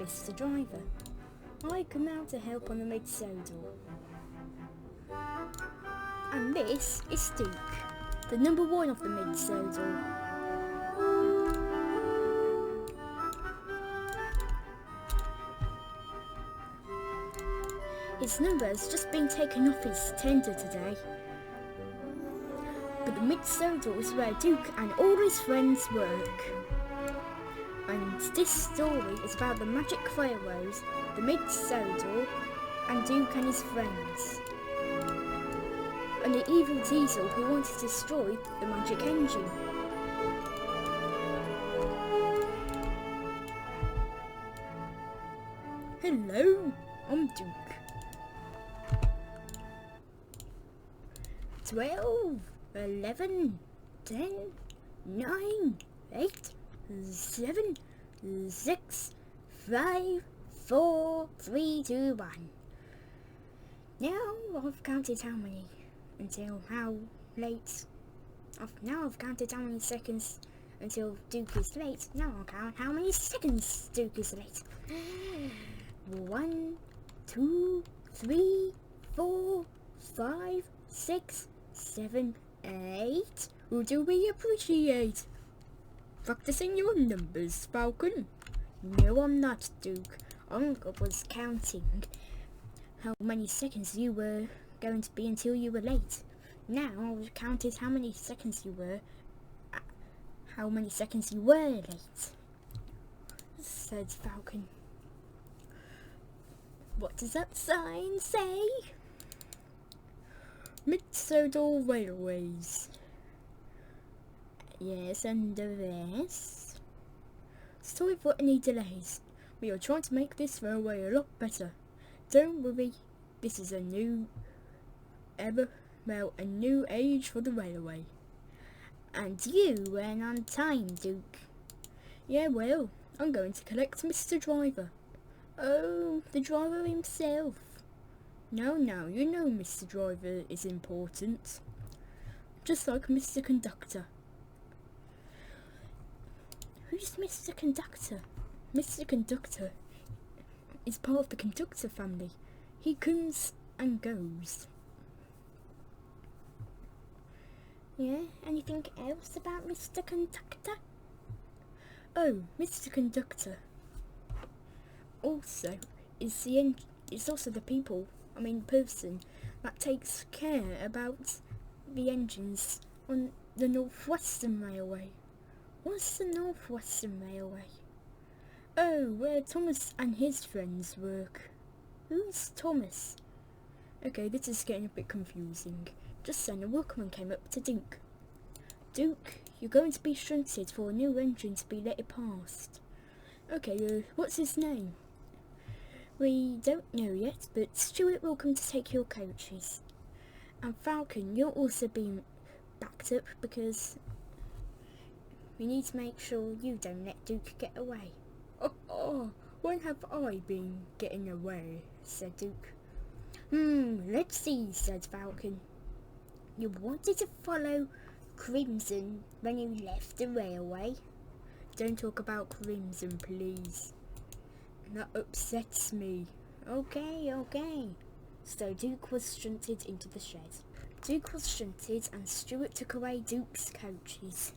Mr. Driver. I come out to help on the mid-sodal. And this is Duke, the number 1 of the mid-sodal. His number has just been taken off his tender today. But the mid-sodal is where Duke and all his friends work. And this story is about the magic railways, the mid-sodal, and Duke and his friends. And the evil diesel who wanted to destroy the magic engine. Hello, I'm Duke. 12, 11, 10, 9, 8, 7, 6, 5, 4, 3, 2, 1. Now I've counted how many until how late. I've counted how many seconds until Duke is late. Now I'll count how many seconds Duke is late. 1, 2, 3, 4, 5, 6, 7, 8. Who do we appreciate? Practicing your numbers, Falcon? No, I'm not, Duke. I was counting how many seconds you were going to be until you were late. Now I've counted how many seconds you were. How many seconds you were late, said Falcon. What does that sign say? Mid-sodal railways. Yes, and the rest? Sorry for any delays. We are trying to make this railway a lot better. Don't worry, this is a new age for the railway. And you went on time, Duke. Yeah, well, I'm going to collect Mr. Driver. Oh, the driver himself. No, you know Mr. Driver is important. Just like Mr. Conductor. Who's Mr. Conductor? Mr. Conductor is part of the Conductor family. He comes and goes. Yeah, anything else about Mr. Conductor? Oh, Mr. Conductor also is also the person that takes care about the engines on the Northwestern Railway. What's the Northwestern Railway? Oh, where Thomas and his friends work. Who's Thomas? Okay, this is getting a bit confusing. Just then a workman came up to Duke. Duke, you're going to be shunted for a new engine to be let past. Okay, what's his name? We don't know yet, but Stuart will come to take your coaches. And Falcon, you're also being backed up because we need to make sure you don't let Duke get away. Oh, when have I been getting away? Said Duke. Let's see, said Falcon. You wanted to follow Crimson when you left the railway? Don't talk about Crimson, please. That upsets me. Okay. So Duke was shunted into the shed. Duke was shunted and Stuart took away Duke's coaches.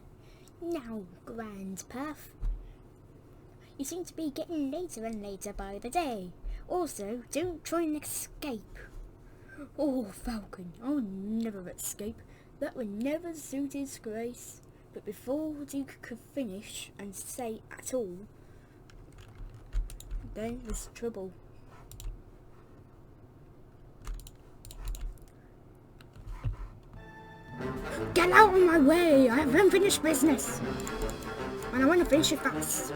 Now, Grandpath, you seem to be getting later and later by the day. Also, don't try and escape. Oh, Falcon, I'll never escape. That would never suit his grace. But before Duke could finish and say at all, then was trouble. Get out of my way! I have unfinished business! And I want to finish it fast.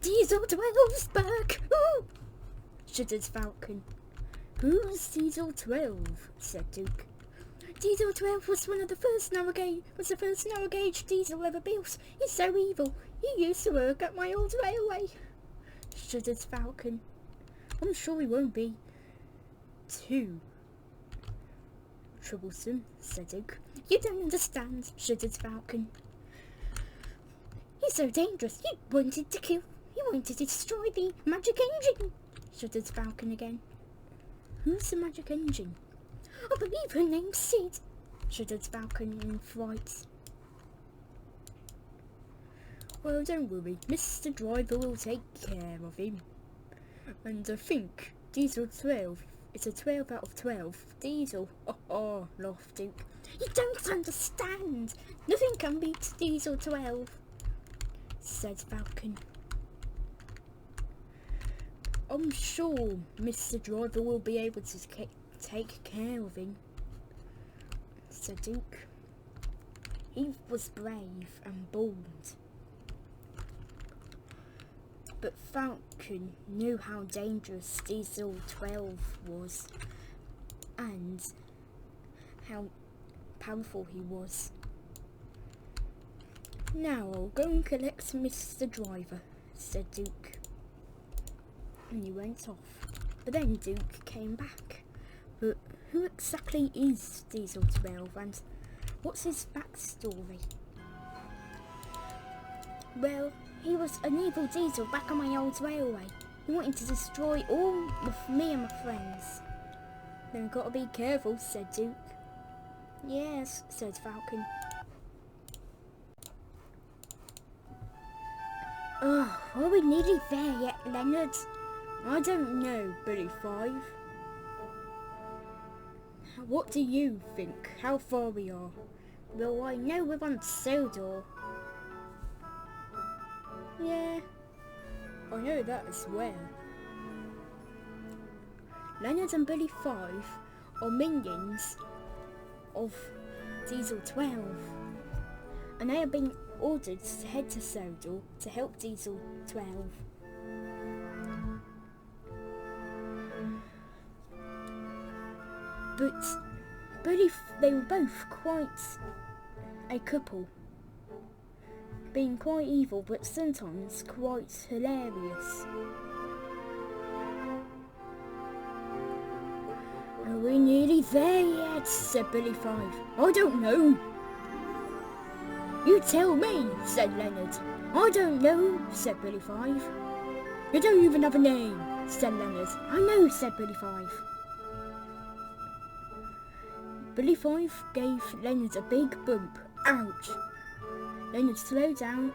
Diesel 12's back! Ooh! Shuddered Falcon. Who's Diesel 12? Said Duke. Diesel 12 was the first narrow gauge diesel ever built. He's so evil. He used to work at my old railway. Shuddered Falcon. I'm sure he won't be too troublesome, said Duke. You don't understand, shuddered Falcon. so dangerous. He wanted to destroy the magic engine, shuddered Falcon again. Who's the magic engine? I believe her name's Sid, shuddered Falcon in fright. Well, don't worry, Mr. Driver will take care of him. And I think Diesel 12 is a 12 out of 12. Diesel, oh, laughed Duke. You don't understand. Nothing can beat Diesel 12, said Falcon. I'm sure Mr. Driver will be able to take care of him, said Duke. He was brave and bold. But Falcon knew how dangerous Diesel 12 was and how powerful he was. Now I'll go and collect Mr. Driver, said Duke. And he went off. But then Duke came back. But who exactly is Diesel 12 and what's his backstory? Well, he was an evil diesel back on my old railway. He wanted to destroy all of me and my friends. Then we've got to be careful, said Duke. Yes, said Falcon. Oh, are we nearly there yet, Leonard? I don't know, Billy 5. What do you think? How far we are? Well, I know we're on Sodor. Yeah, I know that as well. Leonard and Billy 5 are minions of Diesel 12, and they have been ordered to head to Sodor to help Diesel 12. But they were both quite a couple, being quite evil but sometimes quite hilarious. Are we nearly there yet? Said Billy 5. I don't know. You tell me, said Leonard. I don't know, said Billy 5. You don't even have a name, said Leonard. I know, said Billy 5. Billy 5 gave Leonard a big bump. Ouch! Leonard slowed down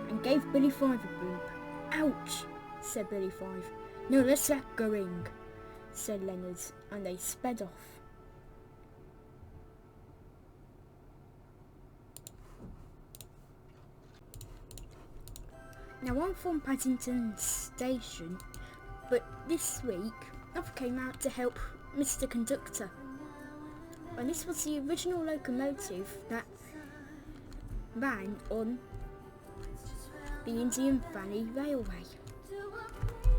and gave Billy 5 a bump. Ouch! Said Billy 5. No, let's get going, said Leonard, and they sped off. Now I'm from Paddington Station, but this week I came out to help Mr. Conductor. And this was the original locomotive that ran on the Indian Valley Railway.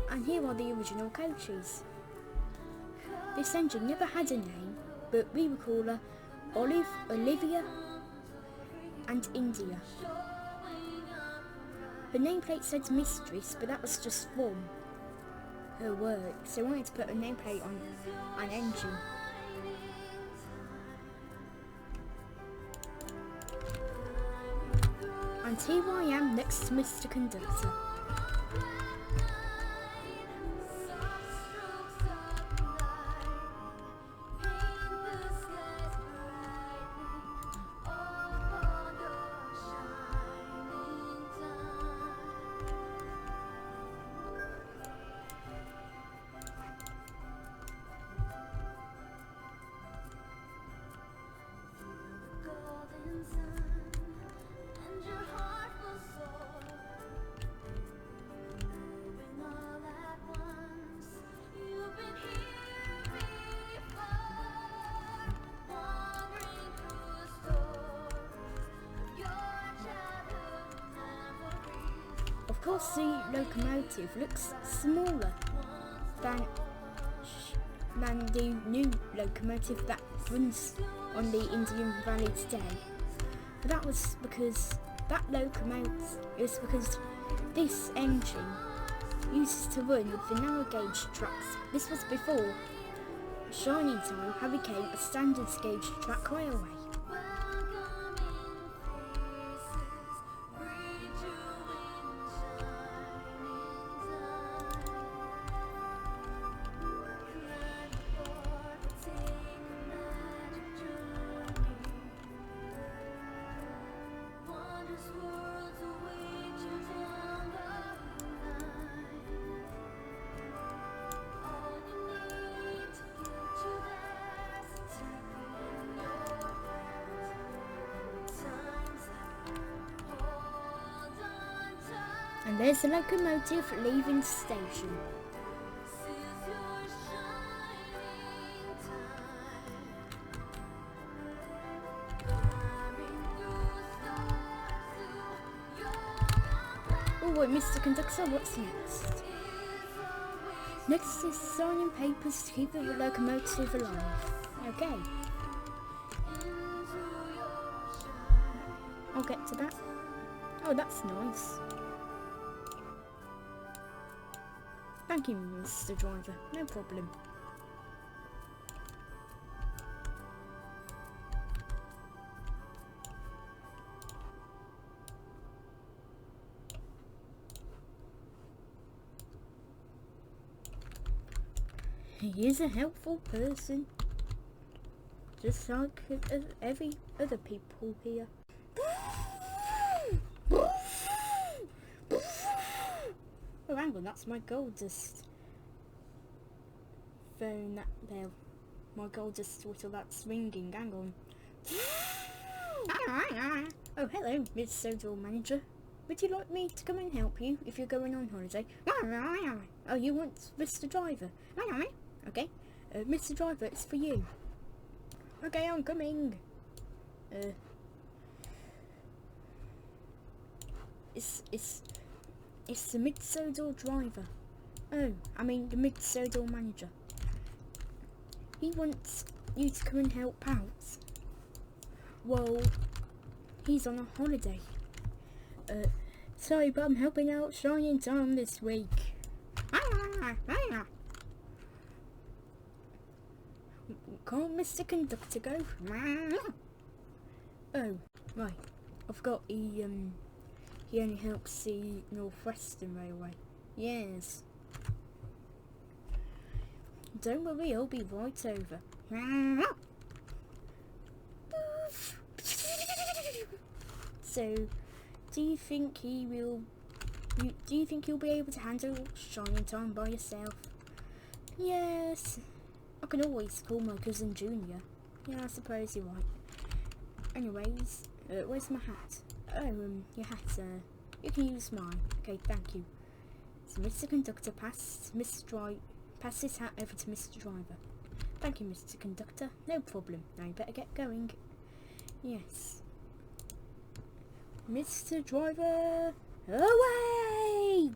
And here are the original coaches. This engine never had a name, but we would call her Olive, Olivia and India. Her nameplate said Mistress, but that was just from her work, so I wanted to put a nameplate on an engine. And here I am next to Mr. Conductor. Of course, the locomotive looks smaller than the new locomotive that runs on the Indian Valley today. But that was because this engine used to run the narrow gauge tracks. This was before Shining Time had became a standard gauge track railway. there's the locomotive leaving station. Oh wait, Mr. Conductor, what's next? Next is signing papers to keep the locomotive alive. Okay. I'll get to that. Oh, that's nice. Thank you, Mr. Driver. No problem. He is a helpful person, just like every other people here. Oh, hang on, that's my gold dust. Phone that bell. My gold dust whistle that's ringing. Hang on. Oh, hello, Miss Social Manager. Would you like me to come and help you if you're going on holiday? Oh, you want Mr. Driver? Okay, Mr. Driver, it's for you. Okay, I'm coming. It's the mid-sodal driver. Oh, I mean the mid-sodal manager. He wants you to come and help out. Well, he's on a holiday. Sorry, but I'm helping out Shining Time this week. Can't Mr. Conductor go? Oh, right. I forgot he only helps the Northwestern Railway. Yes. Don't worry, I'll be right over. So, do you think you'll be able to handle Shining Time by yourself? Yes. I can always call my cousin Junior. Yeah, I suppose you're right. Anyways, where's my hat? Oh, your hat, you can use mine. Okay, thank you. So Mr. Conductor, pass his hat over to Mr. Driver. Thank you, Mr. Conductor. No problem. Now you better get going. Yes. Mr. Driver, away!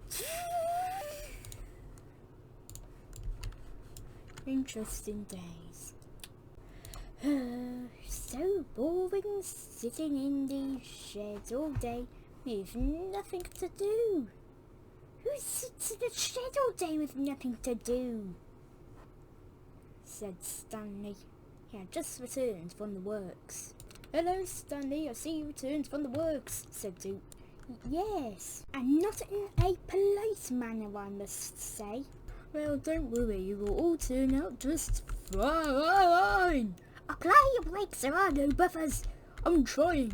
Interesting days. So boring sitting in these sheds all day with nothing to do. Who sits in a shed all day with nothing to do? Said Stanley. He had just returned from the works. Hello, Stanley, I see you returned from the works, said Duke. Yes, and not in a polite manner, I must say. Well, don't worry, you will all turn out just fine. Apply your brakes, there are no buffers. I'm trying.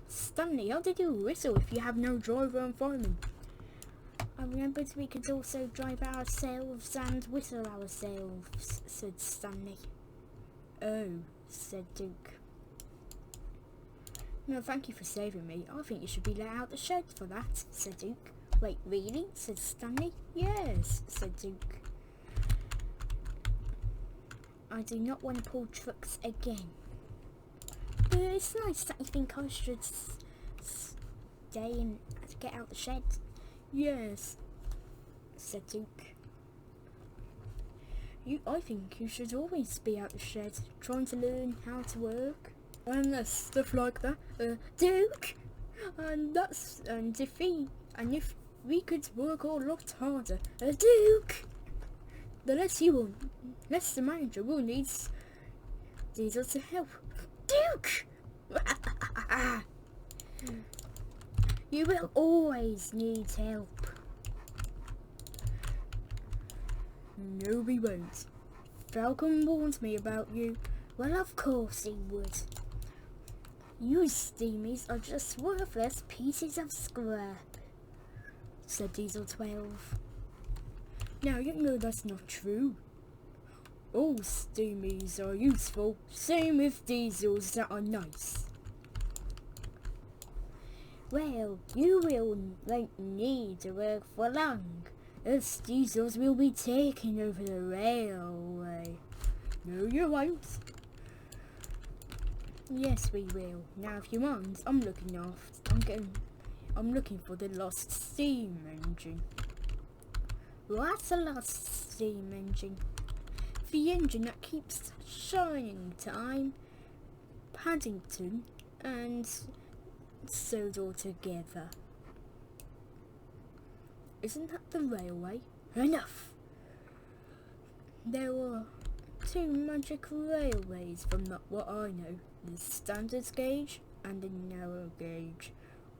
Stanley, how did you whistle if you have no driver and fireman? I remembered we could also drive ourselves and whistle ourselves, said Stanley. Oh, said Duke. No, thank you for saving me. I think you should be let out the shed for that, said Duke. Wait, really? Said Stanley. Yes, said Duke. I do not want to pull trucks again. But it's nice that you think I should stay and get out the shed. Yes, said Duke. I think you should always be out the shed, trying to learn how to work. And stuff like that. Duke! And if we could work a lot harder. Duke! The less the manager will need Diesel to help. Duke! You will always need help. No, we won't. Falcon warned me about you. Well, of course he would. You steamies are just worthless pieces of scrap, said Diesel 12. Now, you know that's not true. All steamies are useful, same with diesels that are nice. Well, you won't need to work for long, as diesels will be taking over the railway. No, you won't. Yes, we will. Now, if you want, I'm looking for the lost steam engine. What's a lost steam engine? The engine that keeps Shining Time, Paddington, and sewed all together. Isn't that the railway? Enough! There are two magic railways from what I know. The standard gauge and the narrow gauge.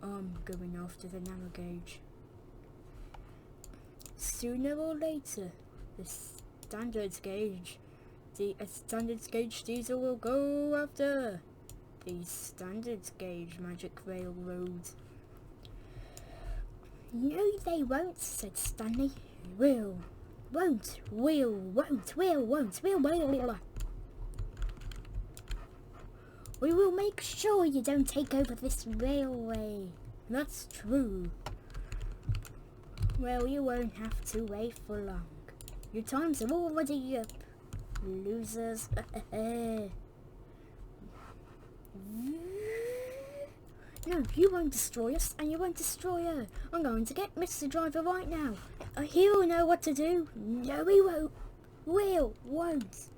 I'm going after the narrow gauge. Sooner or later, the standard gauge diesel will go after the standard gauge magic railroad. No, they won't, said Stanley. Will. We will make sure you don't take over this railway. That's true. Well, you won't have to wait for long. Your times are already up, losers. No, you won't destroy us, and you won't destroy her. I'm going to get Mr. Driver right now. He'll know what to do. No, he won't. Won't.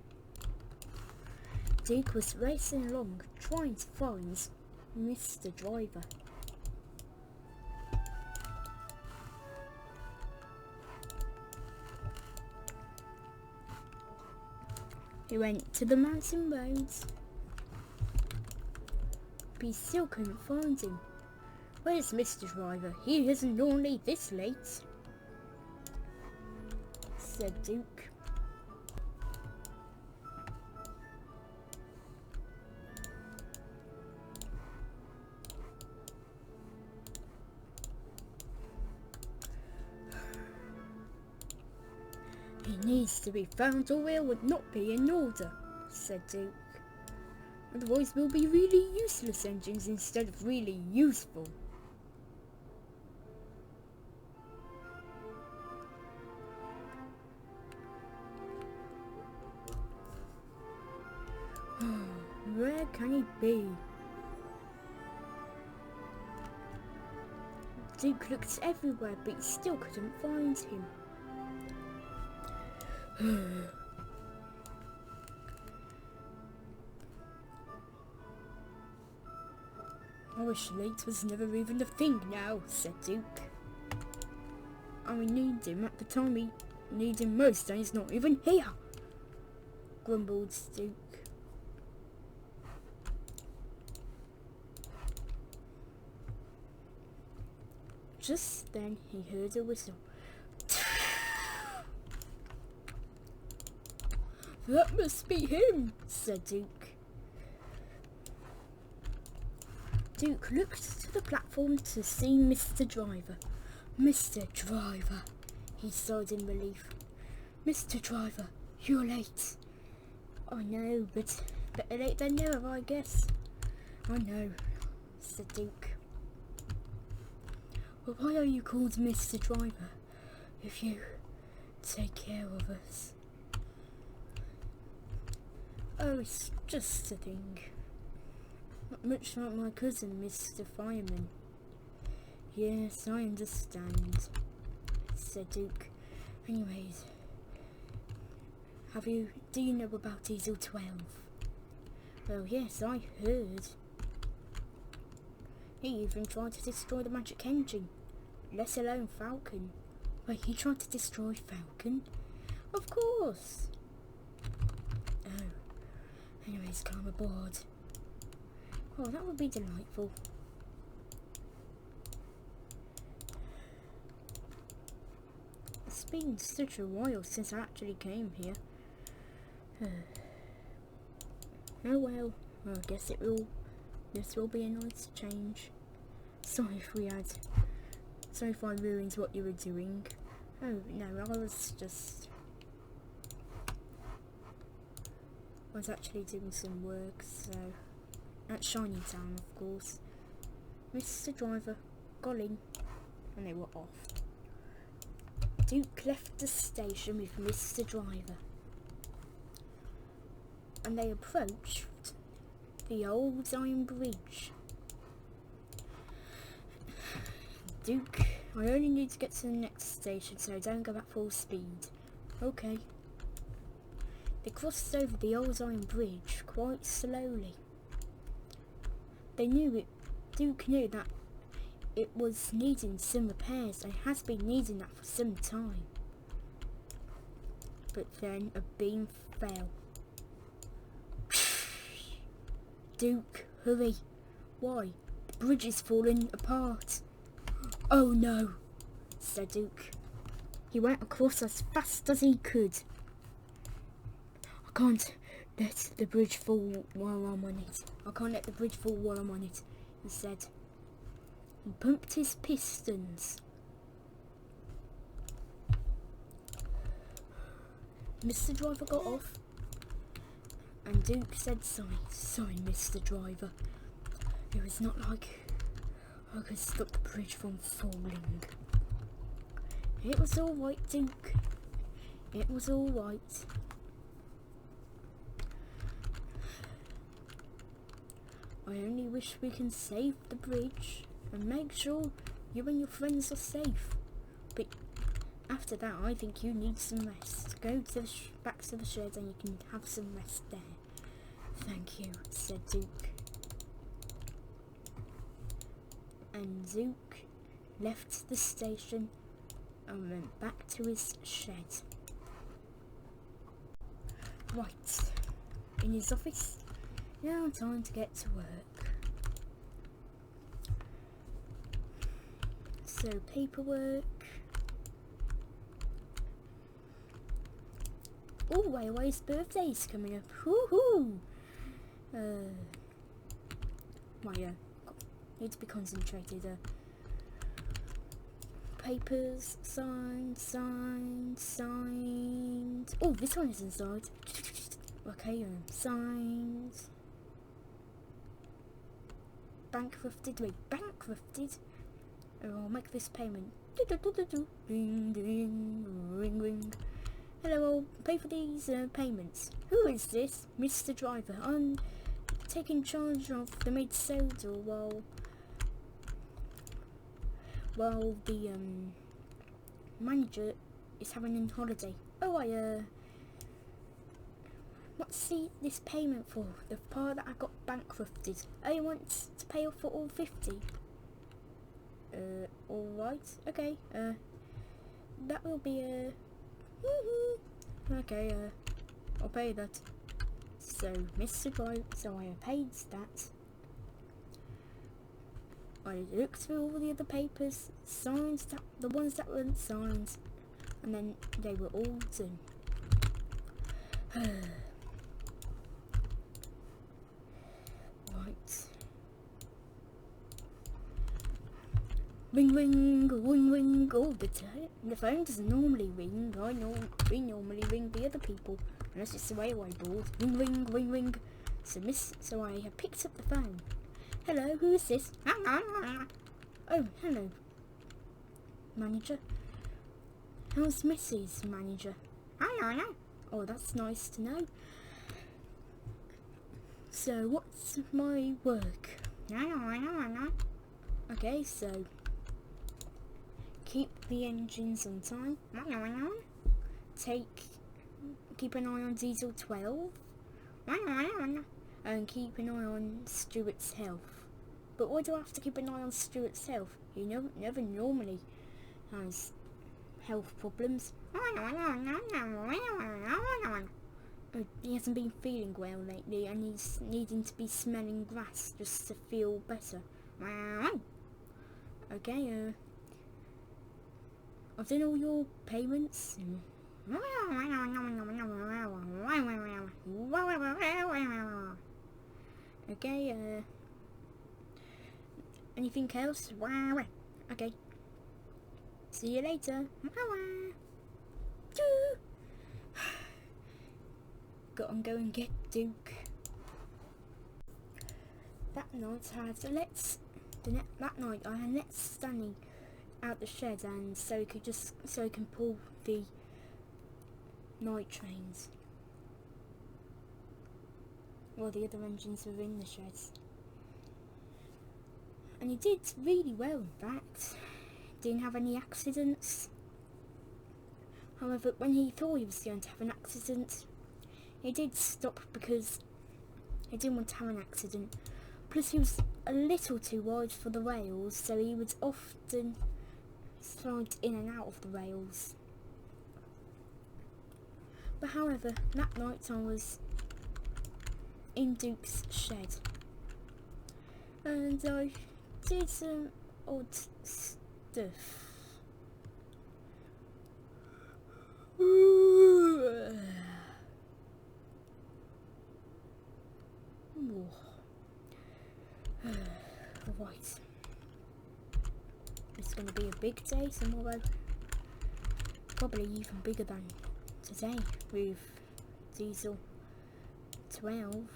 Duke was racing along, trying to find Mr. Driver. He went to the mountain roads, but he still couldn't find him. Where's Mr. Driver? He isn't normally this late, said Duke. He needs to be found or it would not be in order, said Duke. Otherwise we'll be really useless engines instead of really useful. Where can he be? Duke looked everywhere, but he still couldn't find him. I wish late was never even a thing now, said Duke. And we need him at the time we need him most, and he's not even here, grumbled Duke. Just then he heard a whistle. That must be him, said Duke. Duke looked to the platform to see Mr. Driver. Mr. Driver, he sighed in relief. Mr. Driver, you're late. I know, but better late than never, I guess. I know, said Duke. Well, why are you called Mr. Driver if you take care of us? Oh, it's just a thing. Not much like my cousin, Mr. Fireman. Yes, I understand, said Duke. Anyways, do you know about Diesel 12? Well, yes, I heard. He even tried to destroy the magic engine, let alone Falcon. Wait, he tried to destroy Falcon? Of course. Oh. Anyways, climb aboard. Oh, that would be delightful. It's been such a while since I actually came here. Oh well, I guess this will be a nice change. Sorry if I ruined what you were doing. Oh no, I was just... was actually doing some work, so at Shiny Town, of course. Mr. Driver got in and they were off. Duke left the station with Mr. Driver and they approached the old iron bridge. Duke, I only need to get to the next station, so don't go at full speed. Okay. They crossed over the old iron bridge quite slowly. They knew it. Duke knew that it was needing some repairs and has been needing that for some time. But then a beam fell. Duke, hurry. Why? The bridge is falling apart. Oh no, said Duke. He went across as fast as he could. I can't let the bridge fall while I'm on it. I can't let the bridge fall while I'm on it, he said. He pumped his pistons. Mr. Driver got off and Duke said, sorry Mr. Driver. It was not like I could stop the bridge from falling. It was alright, Duke. It was alright. I only wish we can save the bridge and make sure you and your friends are safe. But after that, I think you need some rest. Go to the back to the shed and you can have some rest there. Thank you, said Duke. And Duke left the station and went back to his shed. Right, in his office, now time to get to work. So paperwork. Oh, Waiwai's birthday's coming up. Woohoo! Need to be concentrated. Papers, signed. Oh, this one is inside. Okay, signed. Bankrupted. Wait, bankrupted? Oh, I'll make this payment. Ring, ding, ring, ring. Hello, I'll pay for these payments. Who is this? Mr. Driver. I'm taking charge of the maid soda while the manager is having a holiday. Oh, what's this payment for? The part that I got bankrupted. I want to pay off for all 50. Alright, okay, that will be okay, I'll pay that. So, Mr. Driver, so I paid that. I looked through all the other papers, signed the ones that weren't signed, and then they were all done. Right. Ring, ring, ring, ring all the time. The phone doesn't normally ring. We normally ring the other people, unless it's the railway board. Ring, ring, ring, ring. So I have picked up the phone. Hello, who is this? Oh, hello, manager. How's Mrs. Manager? Oh, that's nice to know. So, what's my work? Okay, so keep the engines on time. Keep an eye on Diesel 12. And keep an eye on Stuart's health. But why do I have to keep an eye on Stuart's health? He never normally has health problems. He hasn't been feeling well lately and he's needing to be smelling grass just to feel better. Okay, I've done all your payments. Okay, anything else? Okay. See you later. got on go and get Duke. That night I had let Stanley out the shed, and so he can pull the night trains while the other engines were in the sheds. And he did really well, in fact. Didn't have any accidents. However, when he thought he was going to have an accident, he did stop because he didn't want to have an accident. Plus he was a little too wide for the rails, so he would often slide in and out of the rails. But however, that night I was in Duke's shed, and I did some odd stuff. Right. It's going to be a big day tomorrow. Probably even bigger than today with Diesel 12.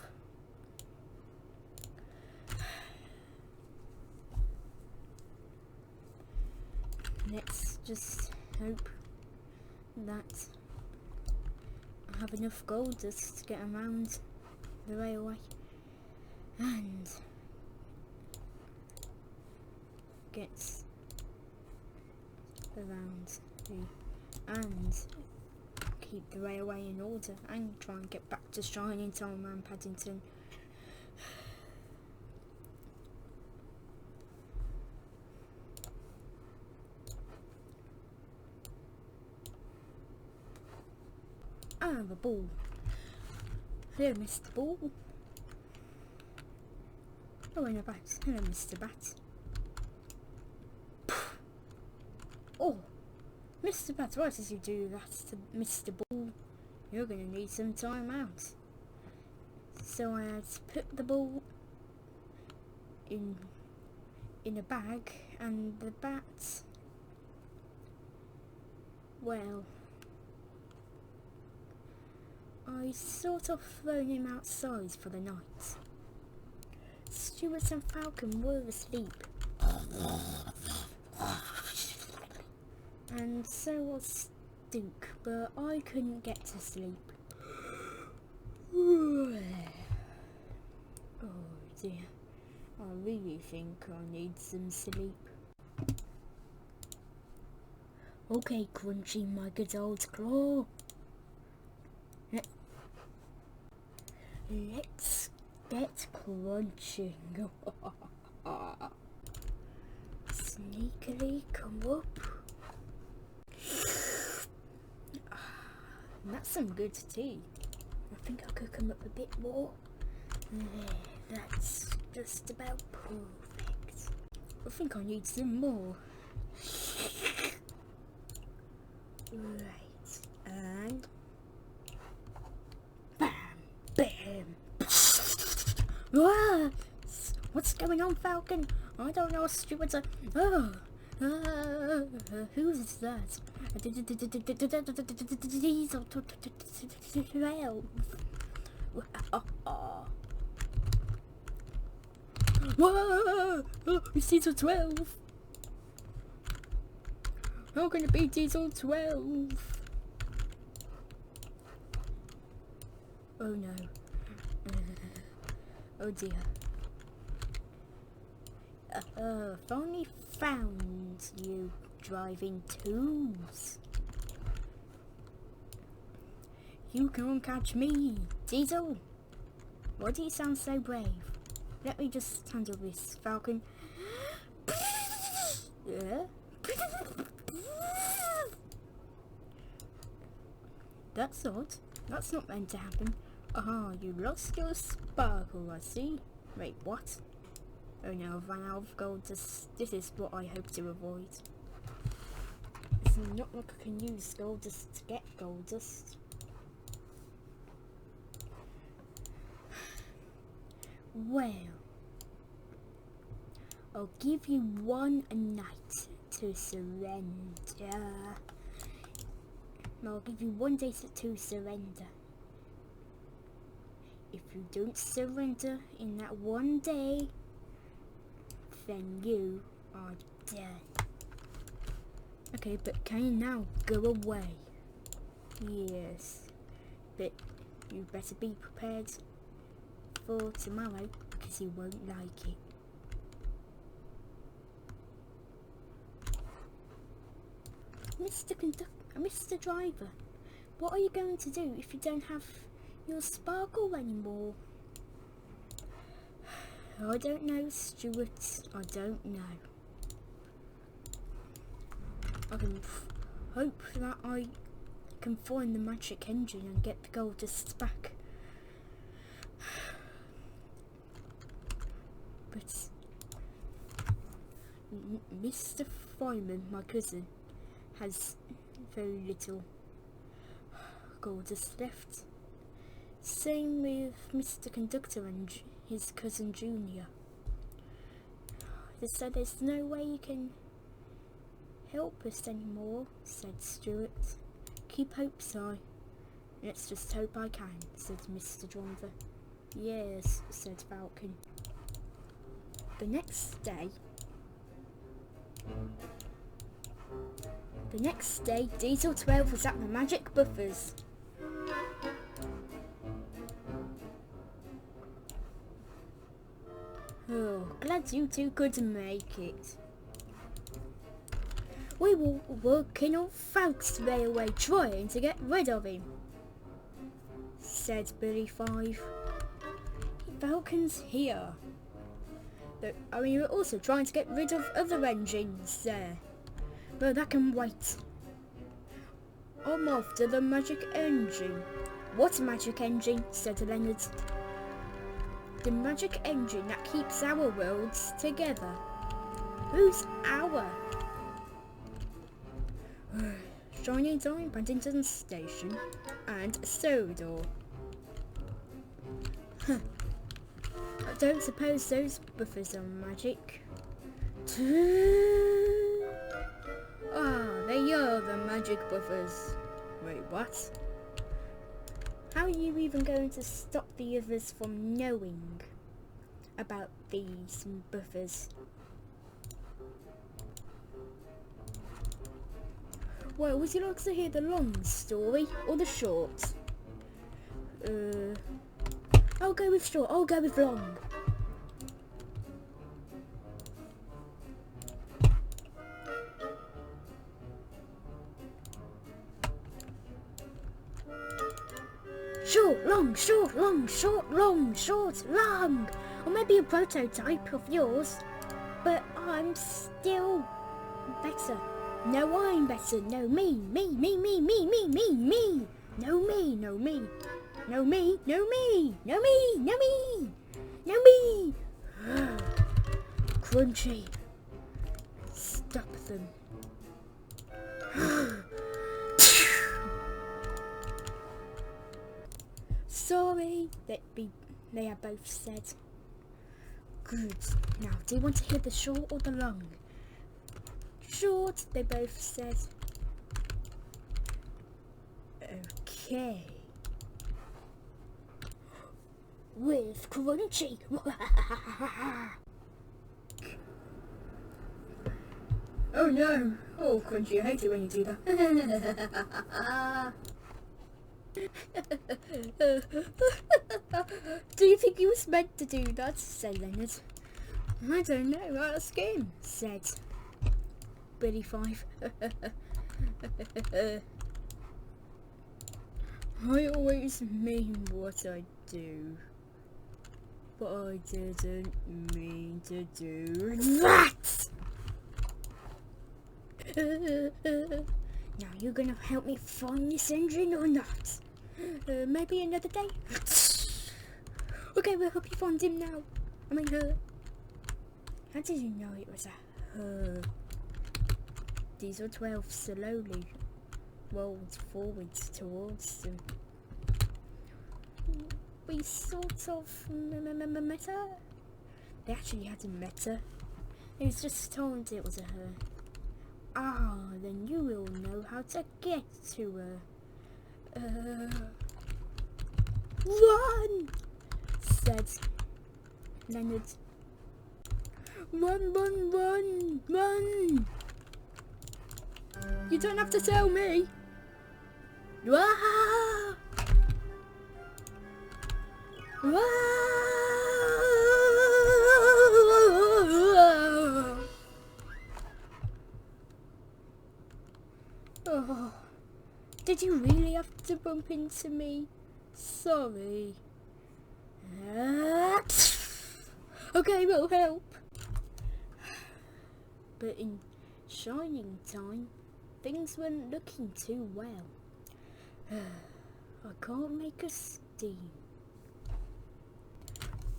Let's just hope that I have enough gold dust to get around the railway and get around and keep the railway in order and try and get back to Shining Time around Paddington. I have a ball. Hello, Mr. Ball. Oh, and a bat. Hello, Mr. Bat. Oh, Mr. Bat, why did you do that to Mr. Ball? You're going to need some time out. So I had to put the ball in a bag, and the bat, well, I sort of thrown him outside for the night. Stuart and Falcon were asleep, and so was Duke, but I couldn't get to sleep. Oh dear, I really think I need some sleep. Okay, Crunchy, my good old claw. Let's get crunching. Sneakily come up. That's some good tea. I think I could come up a bit more. There, that's just about perfect. I think I need some more. Right, and bam, bam. Ah, what's going on, Falcon? I don't know, Stuart. Who's that? Diesel 12. Whoa! It's Diesel 12. How can it be Diesel 12? Oh no. Oh dear. Finally found you, driving twos. You can't catch me, Diesel. Why do you sound so brave? Let me just handle this, Falcon. Yeah. That's odd. That's not meant to happen. Ah, you lost your sparkle, I see. Wait, what? Oh no, I've run out of gold. This is what I hope to avoid. It's not like I can use gold dust to get gold dust. Well, I'll give you one night to surrender. I'll give you 1 day to surrender. if you don't surrender in that one day, then you are dead. Okay, but can you now go away? Yes, but you better be prepared for tomorrow, because you won't like it. Mr. Driver, what are you going to do if you don't have your sparkle anymore? I don't know, Stuart. I don't know. I can hope that I can find the magic engine and get the gold discs back. But Mr. Fireman, my cousin, has very little gold discs left. Same with Mr. Conductor and his cousin Junior. They said there's no way you can help us anymore, said Stuart. Keep hopes high. Let's just hope I can, said Mr. Driver. Yes, said Falcon. The next day, Diesel 12 was at the Magic Buffers. Oh, glad you two could make it. We were working on Falk's railway trying to get rid of him, said Billy 5. Falcon's here. We're also trying to get rid of other engines there. But that can wait. I'm after the magic engine. What magic engine? Said Leonard. The magic engine that keeps our worlds together. Who's our? Shining Time, Paddington Station, and Sodor. I don't suppose those buffers are magic. They are the magic buffers. Wait, what? How are you even going to stop the others from knowing about these buffers? Well, would you like to hear the long story or the short? I'll go with short. I'll go with long. Short, long, short, long, short, long, short, long. Or maybe a prototype of yours. But I'm still better. No, I'm better. No, me. No, me. No, me. Crunchy. Stop them. Sorry, they have both said. Good. Now, do you want to hear the short or the long? Short, they both said. Okay. With Crunchy. Oh no. Oh, Crunchy, I hate it when you do that. Do you think he was meant to do that? Said Leonard. I don't know, ask him, said Billy 5. I always mean what I do, but I didn't mean to do that. Now you're gonna help me find this engine or not? Maybe another day? Okay, we'll help you find him now. I mean her. How did you know it was a her? Diesel 12 slowly rolled forwards towards them. We sort of met her. They actually hadn't met her. It was just told it was a her. Ah, then you will know how to get to her. Run! said Leonard. Run, run, run, run! You don't have to tell me. Wah! Wah! Oh, did you really have to bump into me? Sorry. Okay, we'll help. But in Shining time, things weren't looking too well. I can't make a steam.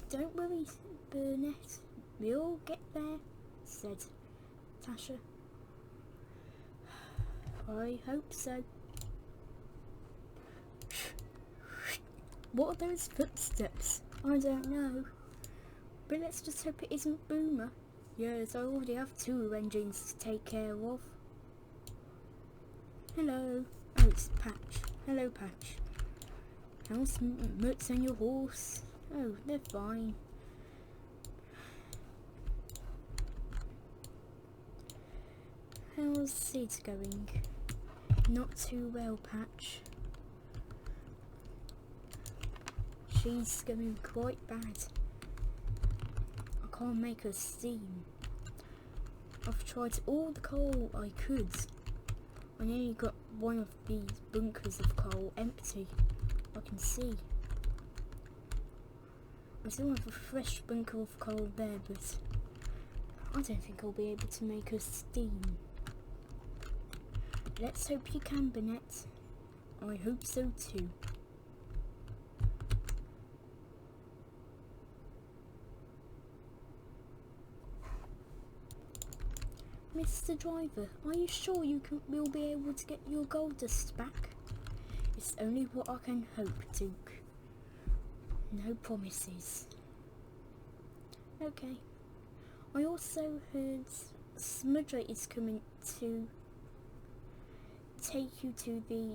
Don't worry, Burnett. We'll get there, said Tasha. I hope so. What are those footsteps? I don't know. But let's just hope it isn't Boomer. Yes, I already have 2 engines to take care of. Hello. Oh, it's Patch. Hello, Patch. How's Mutz and your horse? Oh, they're fine. How's Sid going? Not too well, Patch. She's going quite bad. I can't make her steam. I've tried all the coal I could. I only got one of these bunkers of coal empty. I can see. I still have a fresh bunker of coal there, but I don't think I'll be able to make her steam. Let's hope you can, Burnett. I hope so too. Mr. Driver, are you sure will be able to get your gold dust back? It's only what I can hope, Duke. No promises. Okay. I also heard Smudger is coming to take you to the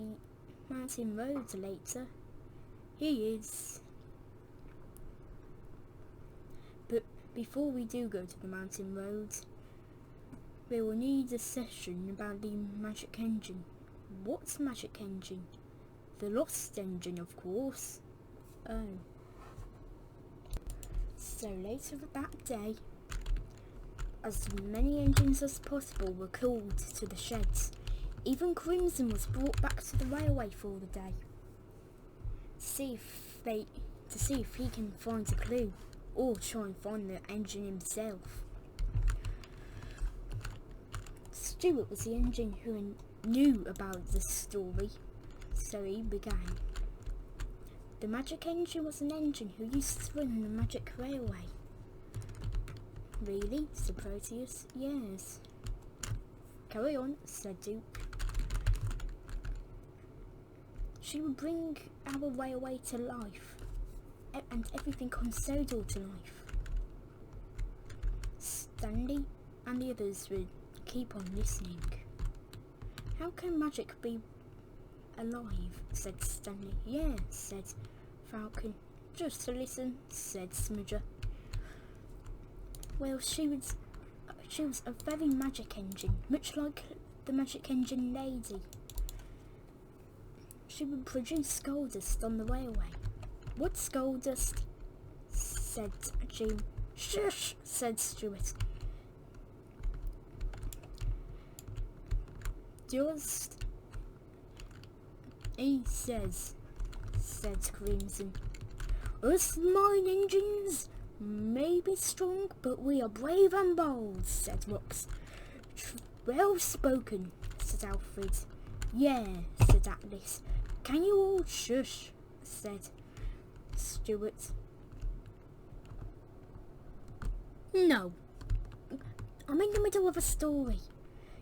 mountain road later. He is. But before we do go to the mountain road, we will need a session about the magic engine. What's magic engine? The lost engine, of course. Oh. So later that day, as many engines as possible were called to the sheds. Even Crimson was brought back to the railway for the day. To see if he can find a clue, or try and find the engine himself. Stuart was the engine who knew about the story, so he began. The magic engine was an engine who used to run on the magic railway. Really? said Proteus. Yes. Carry on, said Duke. She would bring our railway to life, and everything on Sodor to life. Stanley and the others would keep on listening. How can magic be alive? Said Stanley. Yeah, said Falcon. Just to listen, said Smudger. Well, she was a very magic engine, much like the magic engine lady. She would produce gold dust on the railway. What's gold dust? Said June. Shush, said Stuart. Just, he says, said Crimson. Us mine engines may be strong, but we are brave and bold, said Rox. Well spoken, said Alfred. Yeah, said Atlas. Can you all shush, said Stuart. No, I'm in the middle of a story.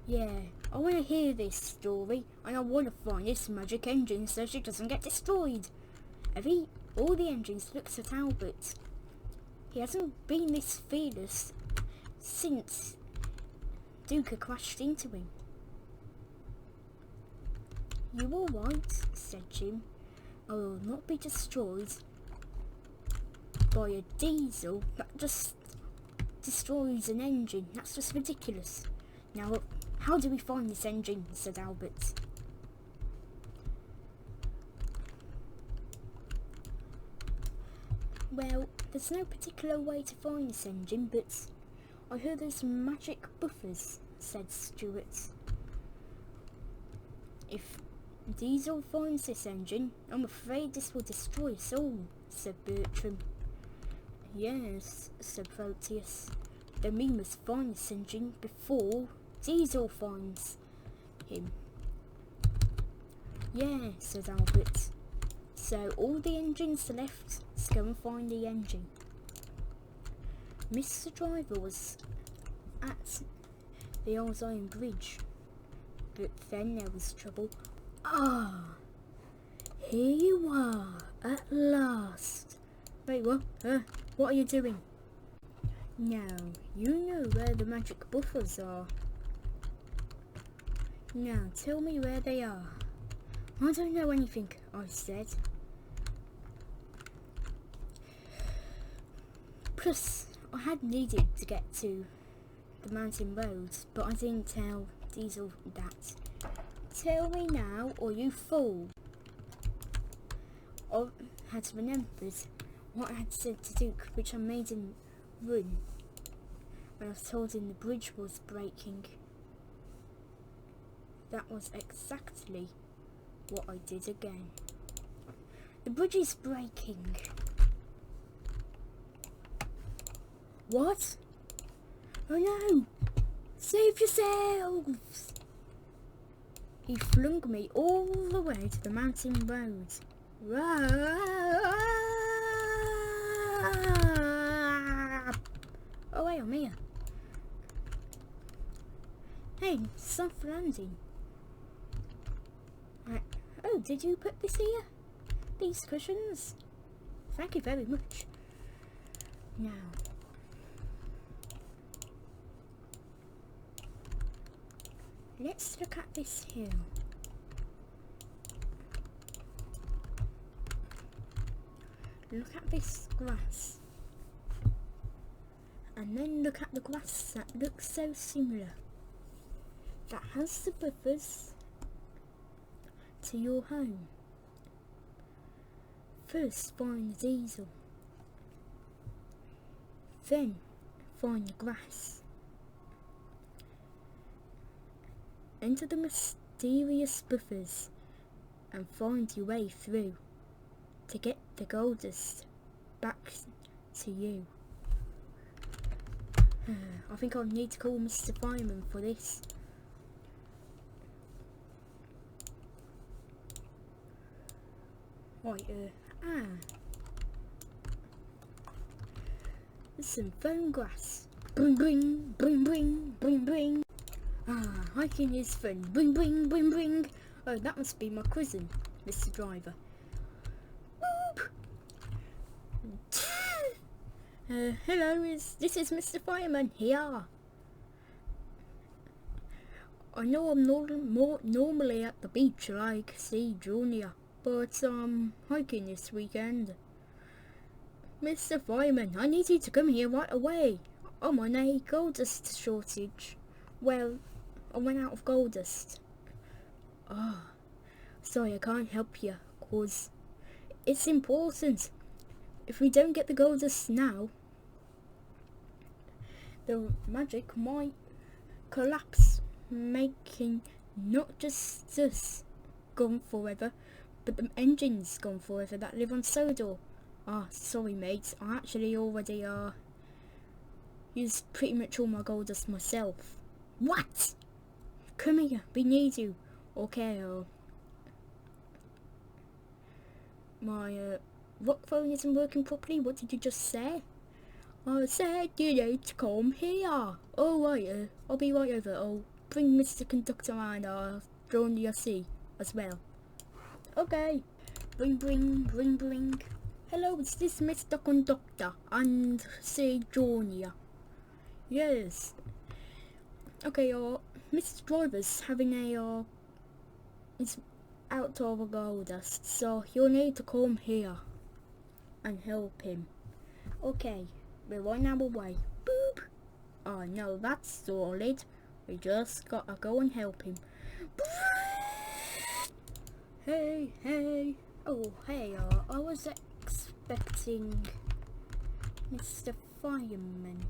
Yeah, I want to hear this story, and I want to find this magic engine so she doesn't get destroyed. All the engines looked at Albert. He hasn't been this fearless since Duca crashed into him. You alright? Said Jim. I will not be destroyed. by a diesel that just destroys an engine. That's just ridiculous. Now, how do we find this engine? Said Albert. Well, there's no particular way to find this engine, but I heard there's magic buffers, said Stuart. If Diesel finds this engine, I'm afraid this will destroy us all, said Bertram. Yes, said Proteus. Then we must find this engine before Diesel finds him. Yeah, said Albert. So all the engines left is go and find the engine. Mr. Driver was at the Old Iron Bridge, but then there was trouble. Ah, here you are at last. Wait, what? What are you doing? Now, you know where the magic buffers are. Now, tell me where they are. I don't know anything, I said. Plus, I had needed to get to the mountain roads, but I didn't tell Diesel that. Tell me now, or you fool. I had remembered what I had said to Duke, which I made him run when I told him the bridge was breaking. That was exactly what I did again. The bridge is breaking. What? Oh no! Save yourselves! He flung me all the way to the mountain road. Oh wait, I'm here. Hey, soft landing. Oh, did you put this here? These cushions? Thank you very much. Now, let's look at this hill. Look at this grass. And then look at the grass that looks so similar. That has the buffers to your home. First find the diesel. Then find the grass. Enter the mysterious buffers and find your way through to get the gold dust back to you. I think I'll need to call Mr. Fireman for this. Right, there's some phone grass. Bring, bring, bring, bring, bring, bring. Hiking is fun. Bring, bring, bring, bring. Oh, that must be my cousin, Mr. Driver. Boop. Hello, this is Mr. Fireman here. I know I'm normally at the beach like C Junior, but hiking this weekend. Mr. Fireman, I need you to come here right away. I'm on a gold dust shortage. Well, I went out of gold dust. Sorry, I can't help you, cause it's important. If we don't get the gold dust now, the magic might collapse, making not just us gone forever, but the engines gone forever that live on Sodor. Sorry mates, I actually already used pretty much all my gold dust myself. What? Come here, we need you. Okay, my rock phone isn't working properly. What did you just say? I said you need to come here. Oh right, I'll be right over. I'll bring Mr. Conductor and join the sea as well. Okay. Bring, bring, bring, bring. Hello, is this Mr. Conductor and C Junior? Yes. Okay, Mr. Driver's having is out of gold dust, so you'll need to come here and help him. Okay, we're on our way. Boop! Oh no, that's solid. We just gotta go and help him. Hey, hey. Oh, hey, I was expecting Mr. Fireman.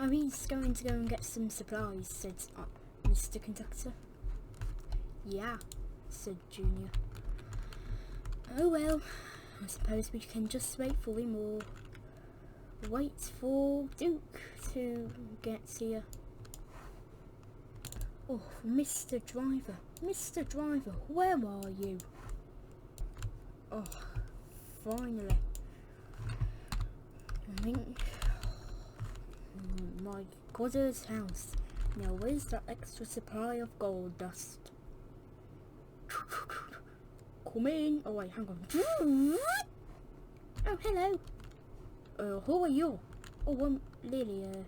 Oh, he's going to go and get some supplies, said Mr. Conductor. Yeah, said Junior. Oh well, I suppose we can just wait for him or wait for Duke to get here. Oh, Mr. Driver, where are you? Oh, finally. I think my god's house. Now where's that extra supply of gold dust? Come in. Oh wait, hang on. Oh, hello. Who are you? Oh, I'm Lily,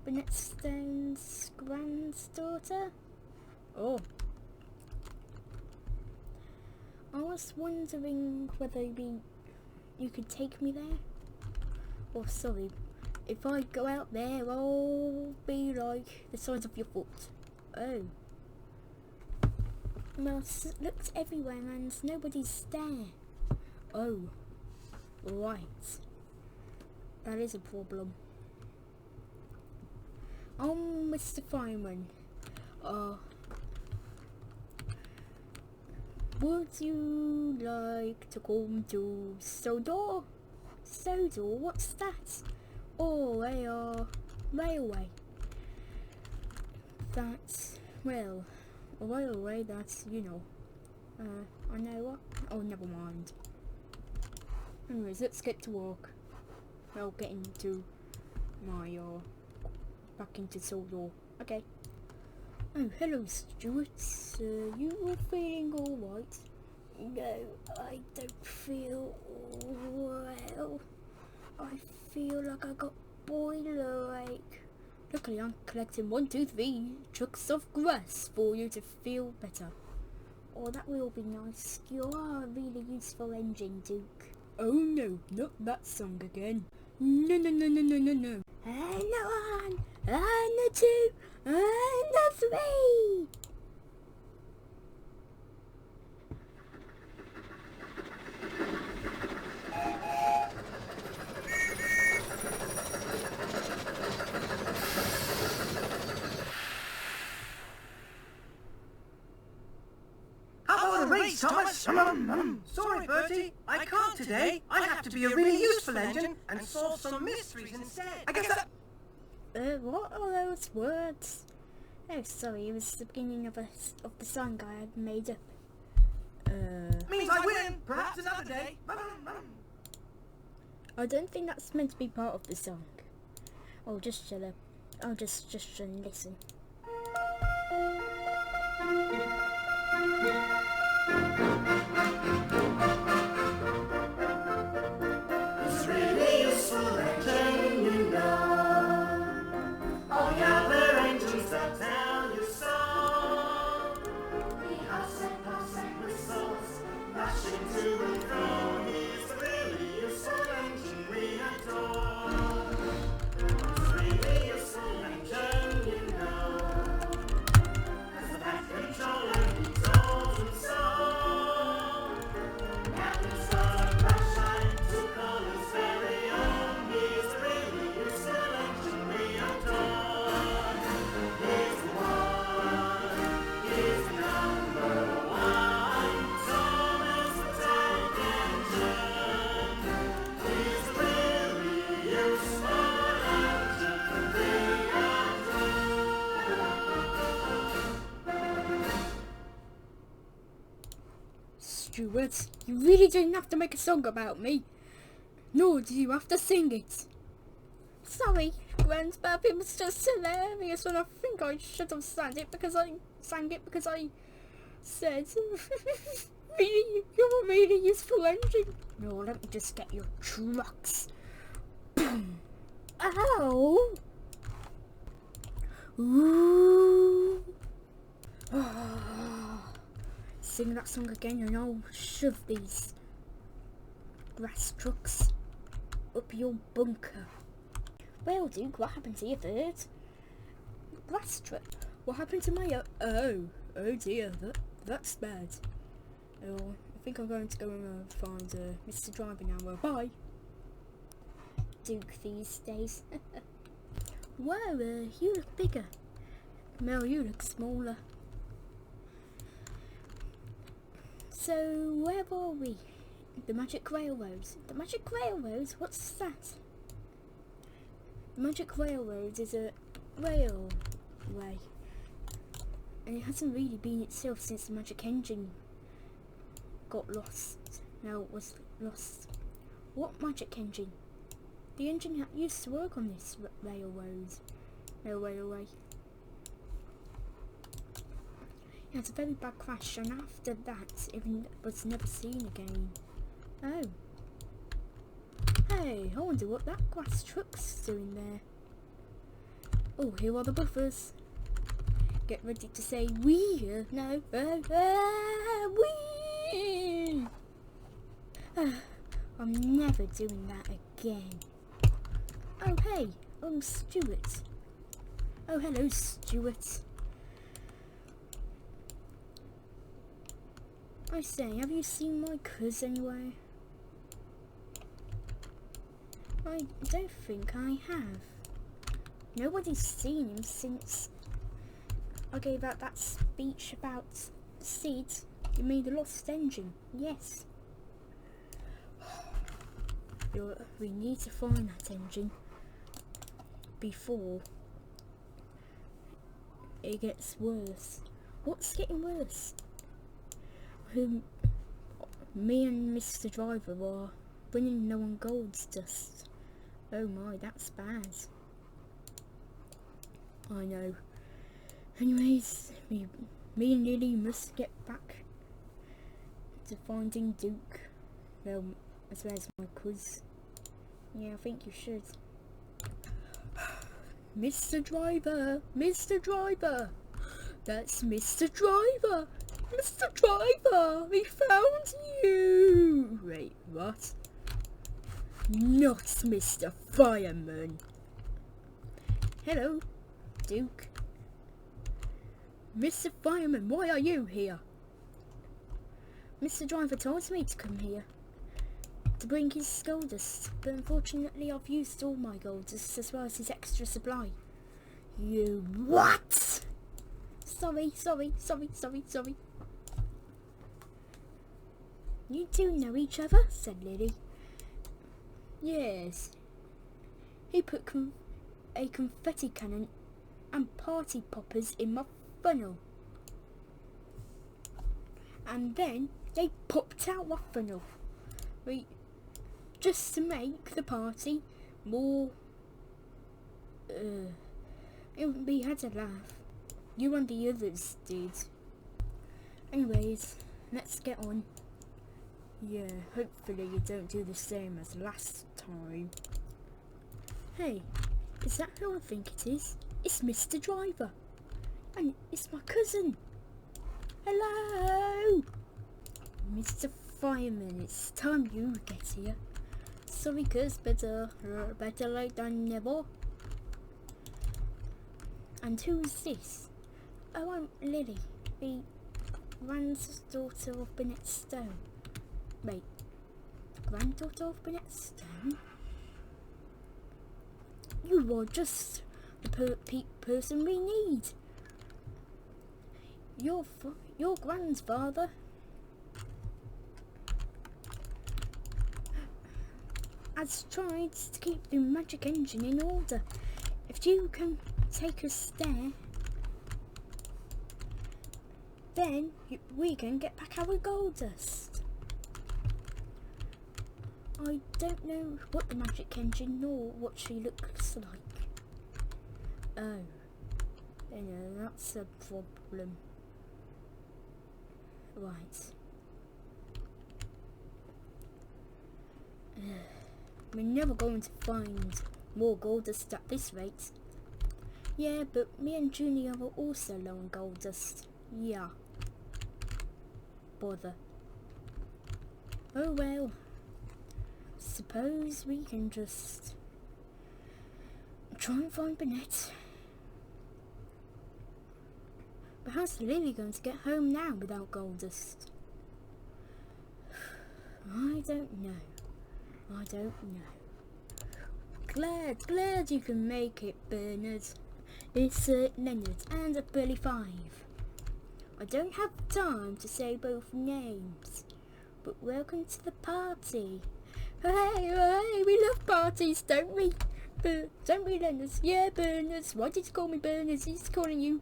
Bennetstone's granddaughter. Oh. I was wondering whether you could take me there. Oh, sorry. If I go out there, I'll be like the size of your foot. Oh. Well, looked everywhere and nobody's there. Oh. Right. That is a problem. Oh, Mr. Fireman. Would you like to come to Sodor? Sodor? What's that? Oh, railway. That's, well, a railway, that's, you know. I know what? Oh, never mind. Anyways, let's get to work. I'll get into my, back into Sodor. Okay. Oh, hello, Stuart. You all feeling alright? No, I don't feel well. I feel like I got boiler ache. Luckily, I'm collecting 1, 2, 3 trucks of grass for you to feel better. Oh, that will be nice. You are a really useful engine, Duke. Oh no, not that song again. No. And the 1, and the 2, and the 3. Race, Thomas! Sorry, Bertie, I can't today. I have to be a really useful engine and solve some mysteries instead. I guess that... What are those words? Oh, sorry, it was the beginning of the song I had made up. Means I win! Perhaps another day. I don't think that's meant to be part of the song. Oh, just shut up. I'll just listen. It's really useful engine, you know. All the other engines that tell you so. He has and whistles, lashing to and fro. He's a really useful engine we adore. It's really useful engine, you know. As the back controller, he told him so. Now he's got a flashlight to call his very own. He's a really useful engine we adore. He's the one, he's the #1. Thomas the Tank Engine. He's a really useful engine we adore. Stuart, you really didn't have to make a song about me. Nor do you have to sing it. Sorry, Grandpa, it was just hilarious, and I think I should have sang it because I said, really, you're a really useful engine. No, let me just get your trucks. Boom. Ow! Ooh. Sing that song again and I'll shove these grass trucks. up your bunker. Well, Duke, what happened to your bird? Blast trip. What happened to my... oh dear, that's bad. Oh, I think I'm going to go and find Mr. Driver now. Bye. Duke these days. Whoa, you look bigger. Mel, you look smaller. So, where are we? The Magic Railroad. The Magic Railroad? What's that? The Magic Railroad is a railway. And it hasn't really been itself since the Magic Engine got lost. No, it was lost. What Magic Engine? The engine that used to work on this railway. It had a very bad crash, and after that, it was never seen again. Oh. Hey, I wonder what that grass truck's doing there. Oh, here are the buffers. Get ready to say wee. No, wee. I'm never doing that again. Oh, hey, Stuart. Oh, hello, Stuart. I say, have you seen my cuz anywhere? I don't think I have. Nobody's seen him since I gave out that speech about Sid. You mean the lost engine? Yes. We need to find that engine before it gets worse. What's getting worse? Me and Mr. Driver are running low on gold's dust. Oh my, that's bad. I know. Anyways, me and Lily must get back to finding Duke. Well, as well as my quiz. Yeah, I think you should. Mr. Driver! Mr. Driver! That's Mr. Driver! Mr. Driver! We found you! Wait, what? Not Mr. Fireman! Hello, Duke. Mr. Fireman, why are you here? Mr. Driver told me to come here to bring his gold dust, but unfortunately I've used all my gold dust as well as his extra supply. You what? Sorry. You two know each other? Said Lily. Yes. He put a confetti cannon and party poppers in my funnel. And then they popped out my funnel. Just to make the party more... we had a laugh. You and the others did. Anyways, let's get on. Yeah, hopefully you don't do the same as last time. Hey, is that who I think it is? It's Mr. Driver. And it's my cousin. Hello! Mr. Fireman, it's time you get here. Sorry, cuz, better late than never. And who's this? Oh, I'm Lily, the granddaughter of Bennett Stone. Wait, granddaughter of Bennett Stone? You are just the person we need. Your grandfather has tried to keep the magic engine in order. If you can take us there, then we can get back our gold dust. I don't know what the magic engine nor what she looks like. Oh, that's a problem. Right. We're never going to find more gold dust at this rate. Yeah, but me and Junior are also low on gold dust. Yeah. Bother. Oh well. suppose we can just try and find Burnett. But how's Lily going to get home now without gold dust? I don't know. Glad you can make it, Bernard. It's Leonard and a Burly 5. I don't have time to say both names, but welcome to the party. Hey, we love parties, don't we? Don't we, Leonard? Yeah, Bernard. Why did you call me Bernard? He's calling you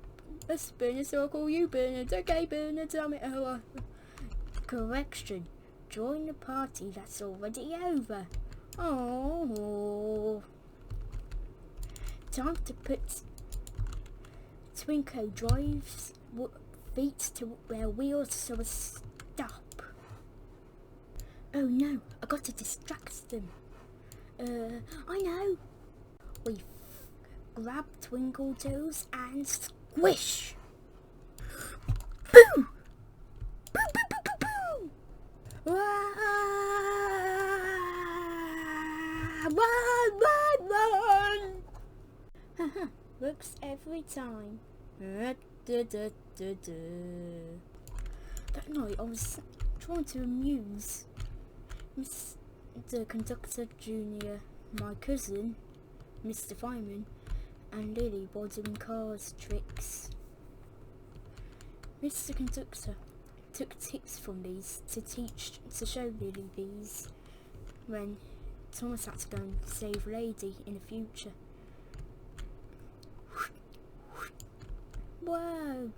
us Bernard, so I'll call you Bernard. Okay, Bernard, damn it. Correction. Join the party that's already over. Oh. Time to put Twinko drives feet to their wheels to a stop. Oh no, I got to distract them. I know. We grab Twinkle Toes and squish. Boo! Boo, boo, boo, boo, boo! Run! Haha, works every time. That night I was trying to amuse Mr. Conductor Jr., my cousin, Mr. Fireman, and Lily while doing cars tricks. Mr. Conductor took tips from these to show Lily these when Thomas had to go and save Lady in the future. Whoa!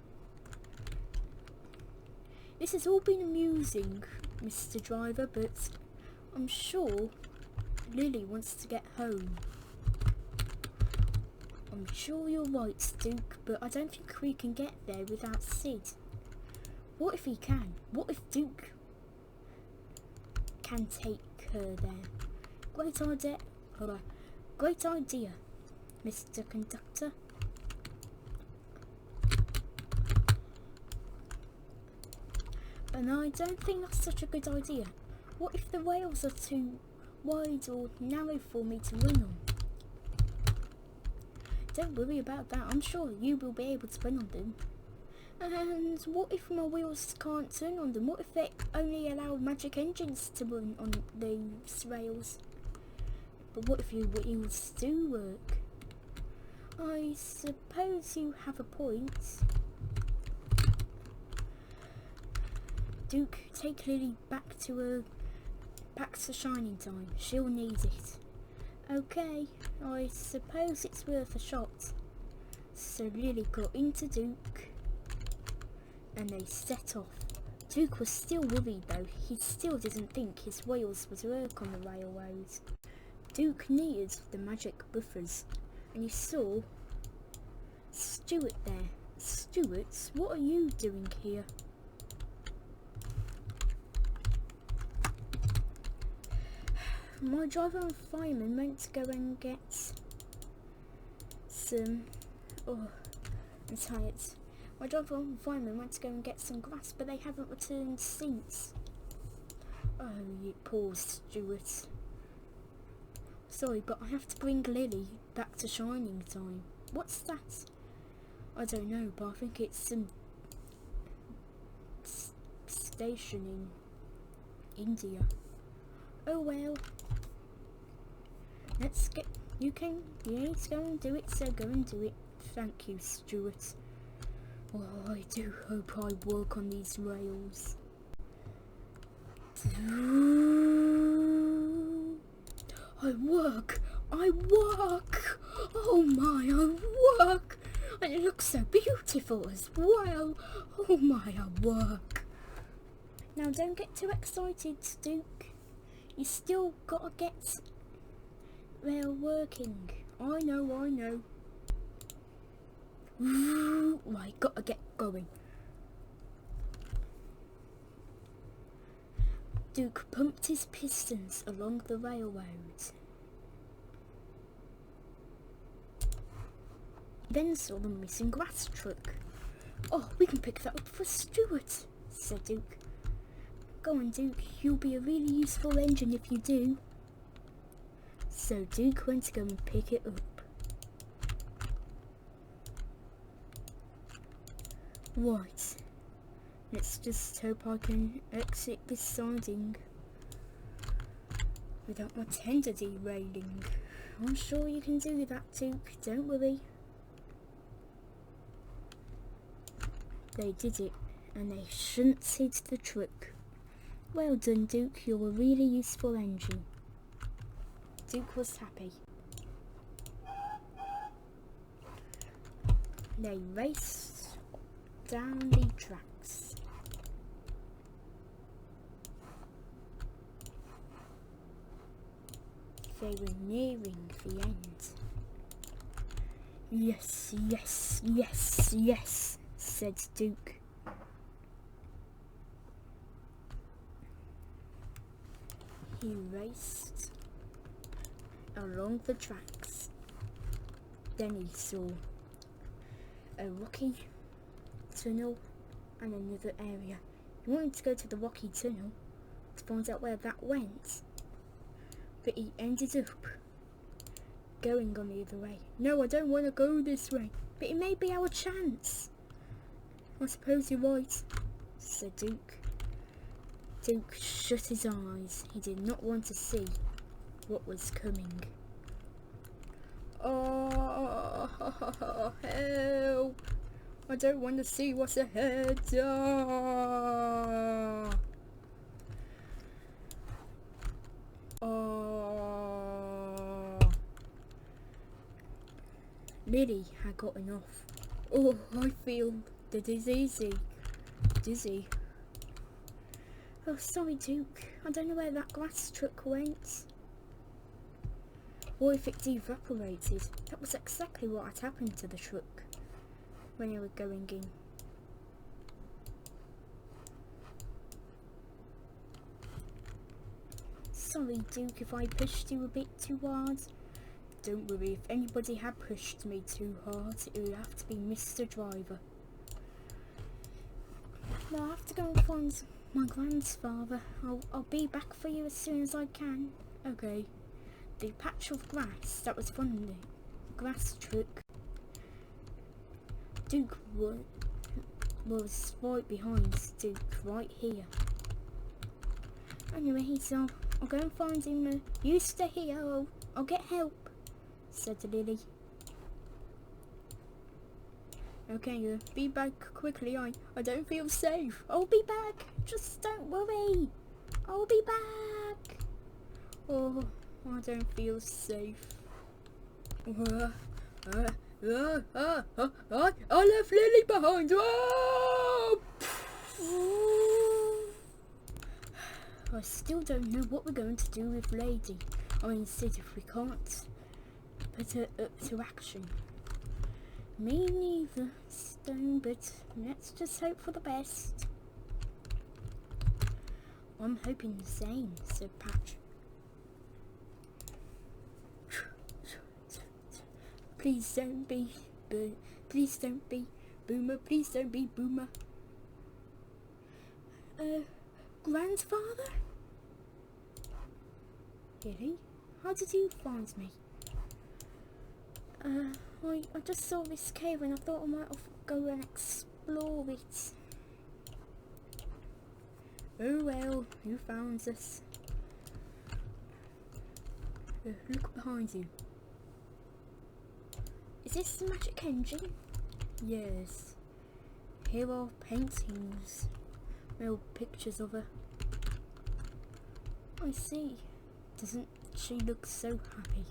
This has all been amusing, Mr. Driver, but I'm sure Lily wants to get home. I'm sure you're right, Duke, but I don't think we can get there without Sid. What if he can? What if Duke can take her there? Great idea. Great idea, Mr. Conductor. And I don't think that's such a good idea. What if the rails are too wide or narrow for me to run on? Don't worry about that, I'm sure you will be able to run on them. And what if my wheels can't turn on them? What if they only allow magic engines to run on those rails? But what if your wheels do work? I suppose you have a point. Duke, take Lily back to Shining Time. She'll need it. Okay, I suppose it's worth a shot. So Lily got into Duke and they set off. Duke was still worried though. He still didn't think his wheels would work on the railroad. Duke neared the magic buffers and he saw Stuart there. Stuart, what are you doing here? My driver and fireman went to go and get some... Oh, I'm tired. My driver and fireman went to go and get some grass, but they haven't returned since. Oh, you poor Stuart. Sorry, but I have to bring Lily back to Shining Time. What's that? I don't know, but I think it's some station in India. Oh well. Let's get... You need to go and do it, so go and do it. Thank you, Stuart. Oh, I do hope I work on these rails. I work! Oh my, I work! And it looks so beautiful as well. Oh my, I work. Now don't get too excited, Duke. You still gotta get rail working. I know. Right, gotta get going. Duke pumped his pistons along the railroad. Then saw the missing grass truck. Oh, we can pick that up for Stuart, said Duke. Go on, Duke, you'll be a really useful engine if you do. So Duke went to go and pick it up. Right, let's just hope I can exit this siding without my tender derailing. I'm sure you can do that, Duke, don't worry. They did it, and they shunted the truck. Well done, Duke, you're a really useful engine. Duke was happy. They raced down the tracks. They were nearing the end. Yes, yes, yes, yes, said Duke. He raced along the tracks. Then he saw a rocky tunnel and another area. He wanted to go to the rocky tunnel to find out where that went, but he ended up going on the other way. No, I don't want to go this way, but it may be our chance. I suppose you're right, said Duke. Duke shut his eyes. He did not want to see what was coming. Oh, help! I don't want to see what's ahead. Oh. Oh. Lily had gotten off. Oh, I feel the dizzy. Oh, sorry, Duke. I don't know where that glass truck went. Or if it evaporated. That was exactly what had happened to the truck when they were going in. Sorry, Duke, if I pushed you a bit too hard. Don't worry, if anybody had pushed me too hard, it would have to be Mr. Driver. No, I have to go and find my grandfather. I'll be back for you as soon as I can. Okay. The patch of grass that was from the grass truck. Duke was right behind Duke, right here. Anyway, so I'll go and find him. You stay here, I'll get help, said Lily. Okay, be back quickly. I don't feel safe. I'll be back. Just don't worry. I'll be back. Oh, I don't feel safe. I left Lily behind. Oh! I still don't know what we're going to do with Lady. I mean, Sid, if we can't put her up to action. Me neither, Stone, but let's just hope for the best. I'm hoping the same, said Patch. Please don't be Boomer, please don't be Boomer. Grandfather? Really? How did you find me? I just saw this cave and I thought I might go and explore it. Oh well, you found us. Look behind you. Is this the magic engine? Yes. Here are paintings. Real pictures of her. I see. Doesn't she look so happy?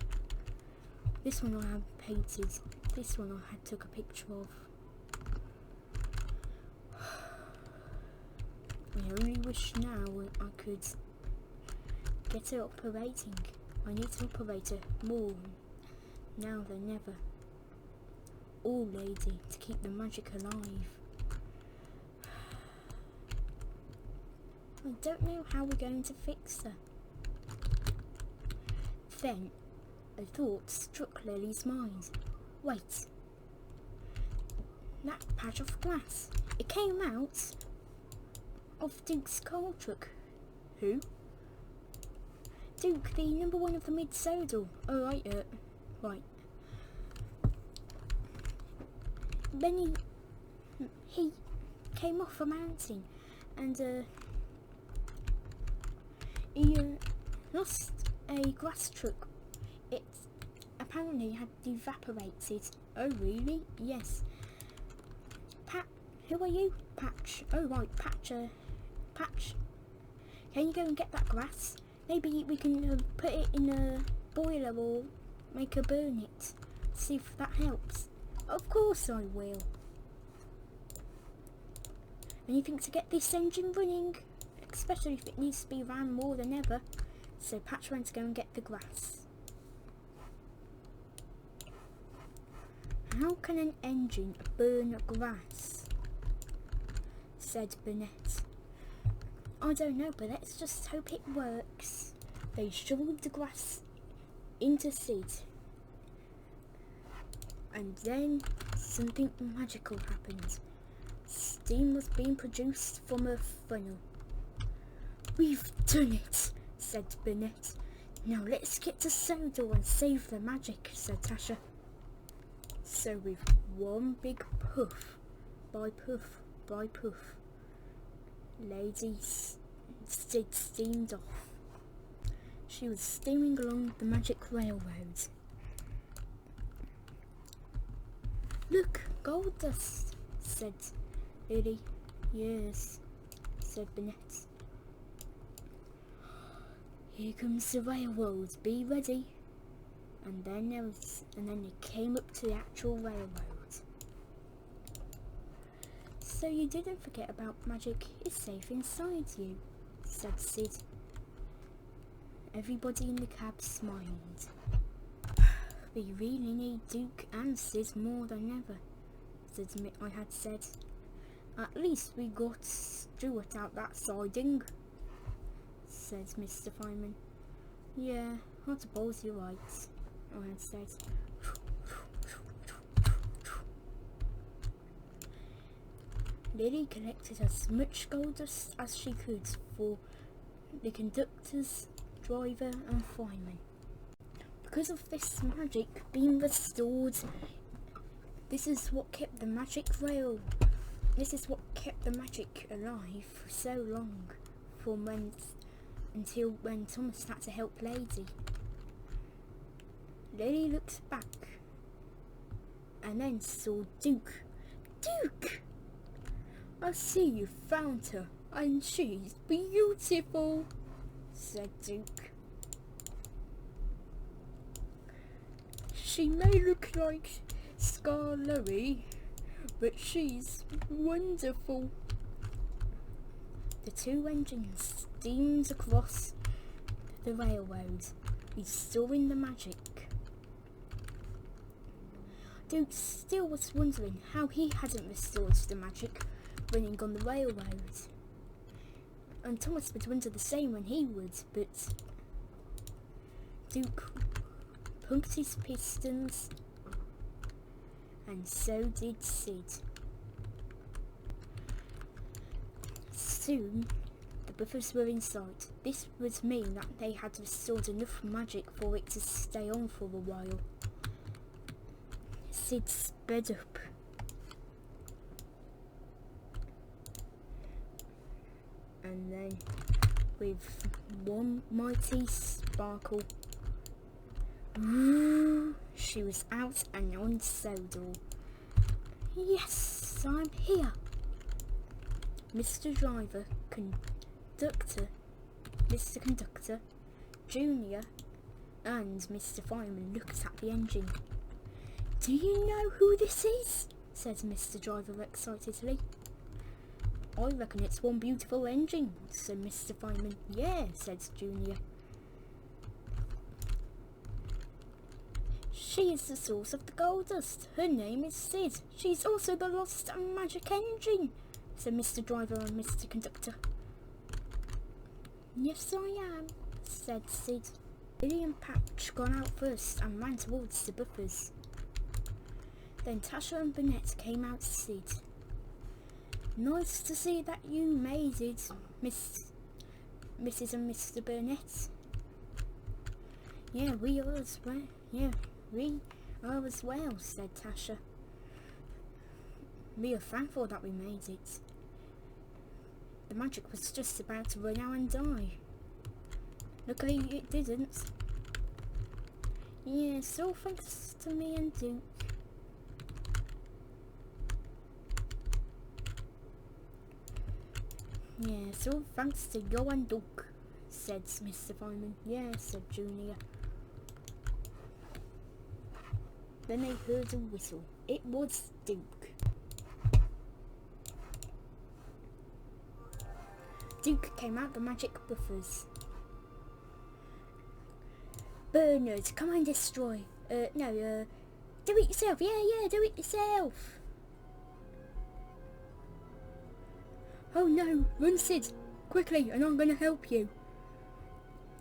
This one I have painted. This one I had took a picture of. I only wish now I could get her operating. I need to operate her more now than ever. All Lady to keep the magic alive. I don't know how we're going to fix her. Then a thought struck Lily's mind. Wait. That patch of glass. It came out of Duke's coal truck. Who? Duke, the number one of the mid-sodal. Oh, right. Benny, he came off a mountain and he lost a grass truck. It apparently had evaporated. Oh, really? Yes. Pat, who are you? Patch. Oh, right, Patch. Patch. Can you go and get that grass? Maybe we can put it in a boiler or make her burn it. See if that helps. Of course I will. Anything to get this engine running, especially if it needs to be ran more than ever. So Patch went to go and get the grass. How can an engine burn grass? Said Burnett. I don't know, but let's just hope it works. They shoveled the grass into Sid. And then something magical happened. Steam was being produced from a funnel. We've done it, said Burnett. Now let's get to Sodor and save the magic, said Tasha. So with one big puff, by puff, Lady Sid steamed off. She was steaming along the magic railroad. Look, gold dust, said Lily. Yes, said Burnett. Here comes the railroad, be ready. And then it came up to the actual railroad. So you didn't forget about magic, it's safe inside you, said Sid. Everybody in the cab smiled. We really need Duke and Sid more than ever, I had said. At least we got Stuart out that siding, said Mr. Feynman. Yeah, I suppose you're right, I had said. Lily collected as much gold dust as she could for the conductors, driver and fireman. Because of this magic being restored, this is what kept the magic alive for so long, until when Thomas had to help Lady. Lily looked back and then saw Duke. Duke! I see you found her, and she's beautiful, said Duke. She may look like Scarlery, but she's wonderful. The two engines steamed across the railroad, restoring the magic. Duke still was wondering how he hadn't restored the magic running on the railroad. And Thomas would wonder the same when he would, but Duke pumped his pistons, and so did Sid. Soon, the buffers were in sight. This would mean that they had restored enough magic for it to stay on for a while. Sid sped up. And then, with one mighty sparkle, she was out and on Sodor. Yes, I'm here. Mr. Driver, Mr. Conductor, Junior, and Mr. Fireman looked at the engine. Do you know who this is? Said Mr. Driver excitedly. I reckon it's one beautiful engine, said Mr. Fireman. Yeah, said Junior. She is the source of the gold dust. Her name is Sid. She's also the lost and magic engine, said Mr. Driver and Mr. Conductor. Yes, I am, said Sid. Billy and Patch got out first and ran towards the buffers. Then Tasha and Burnett came out to Sid. Nice to see that you made it, Mrs. and Mr. Burnett, Yeah, we are as well. Yeah, we are as well, said Tasha. We are thankful that we made it. The magic was just about to run out and die. Luckily it didn't. Yeah, so thanks to me and Duke. Yeah, so thanks to you and Duke, said Mr. Fireman. Yeah, said Junior. Then they heard a whistle. It was Duke. Duke came out the magic buffers. Bernard, come and destroy. No, do it yourself. Yeah, do it yourself. Oh no, run Sid, quickly, and I'm gonna help you.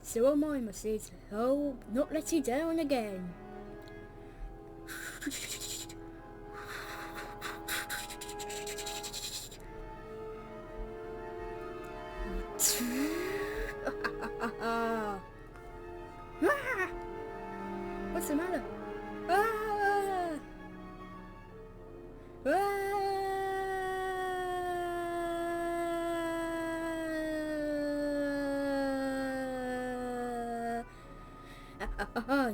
So am I, my Sid. I'll not let you down again. What's the matter? Ah!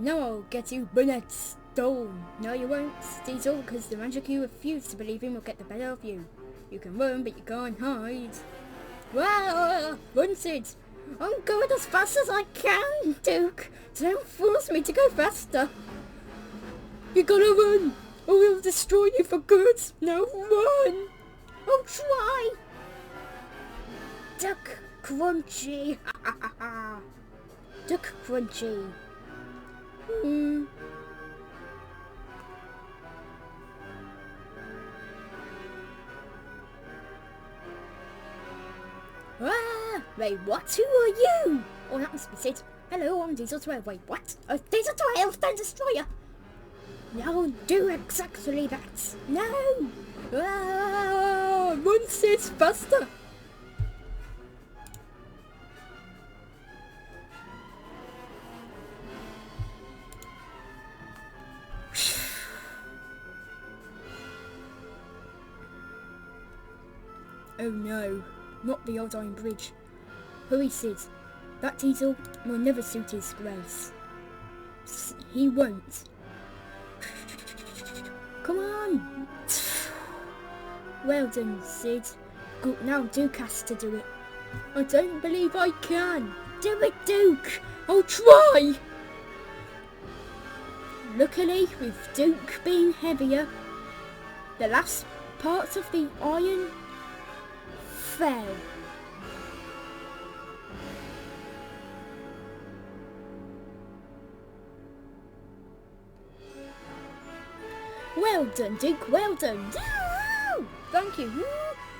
Now I'll get you, Burnett Stone. No, you won't, Diesel, because the magic you refuse to believe in will get the better of you. You can run, but you can't hide. Wow! Run, Sid! I'm going as fast as I can, Duke! Don't force me to go faster! You gotta run, or we'll destroy you for good! Now run! I'll try! Duck Crunchy! Duck Crunchy! Ah! Wait, what? Who are you? Oh, that must be Sid. Hello, I'm Diesel to Wait, what? Oh, Diesel to Elfstone Destroyer! No, do exactly that! No! Ah! Run, Sid, faster! Oh no, not the old iron bridge. Hurry, Sid. That Diesel will never suit his grace. He won't. Come on! Well done, Sid. Good, now Duke has to do it. I don't believe I can. Do it, Duke! I'll try! Luckily, with Duke being heavier, the last parts of the iron fell. Well done, Duke, well done. Woo! Thank you. Woo!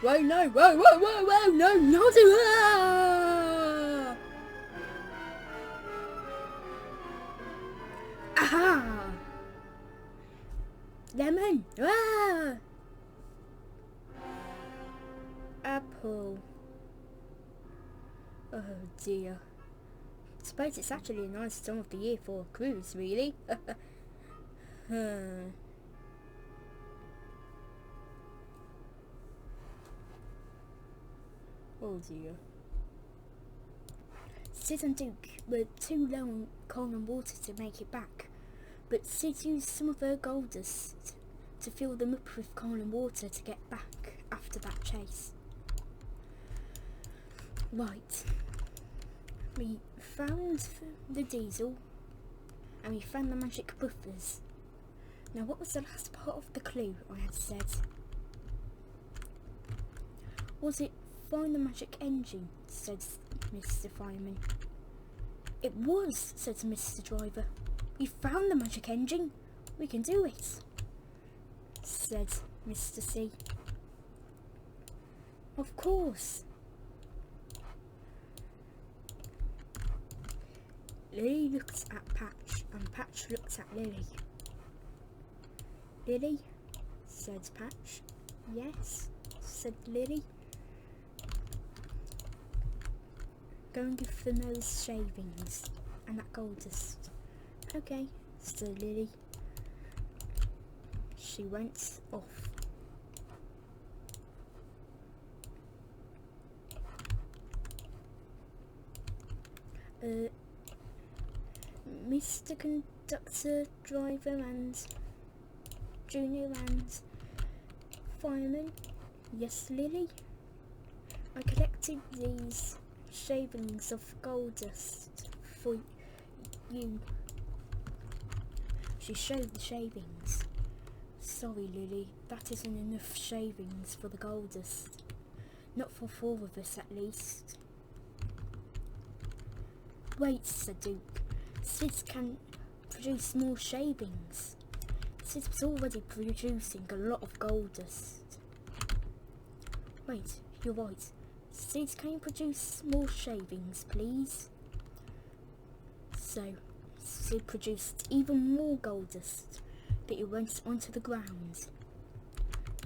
Whoa, no, whoa, no, not Aha! Lemon. Ah! Apple. Oh dear. I suppose it's actually a nice time of the year for a cruise, really. Oh dear. Sid and Duke were too low on coal and water to make it back, but Sid used some of her gold dust to fill them up with coal and water to get back after that chase. Right. We found the Diesel and we found the magic buffers. Now what was the last part of the clue I had said? Was it find the magic engine, said Mr. Fireman. It was, said Mr. Driver. We found the magic engine. We can do it, said Mr. C. Of course. Lily looked at Patch and Patch looked at Lily. Lily, said Patch. Yes, said Lily. Go and give them those shavings and that gold dust. Okay, said Lily. She went off. Mr. Conductor, Driver and Junior and Fireman. Yes, Lily. I collected these shavings of gold dust for you. She showed the shavings. Sorry, Lily, that isn't enough shavings for the gold dust. Not for 4 of us, at least. Wait, said Duke. Sid can produce more shavings. Sid was already producing a lot of gold dust. Wait, you're right. Sid, can you produce more shavings, please? So, Sid produced even more gold dust, but it went onto the ground.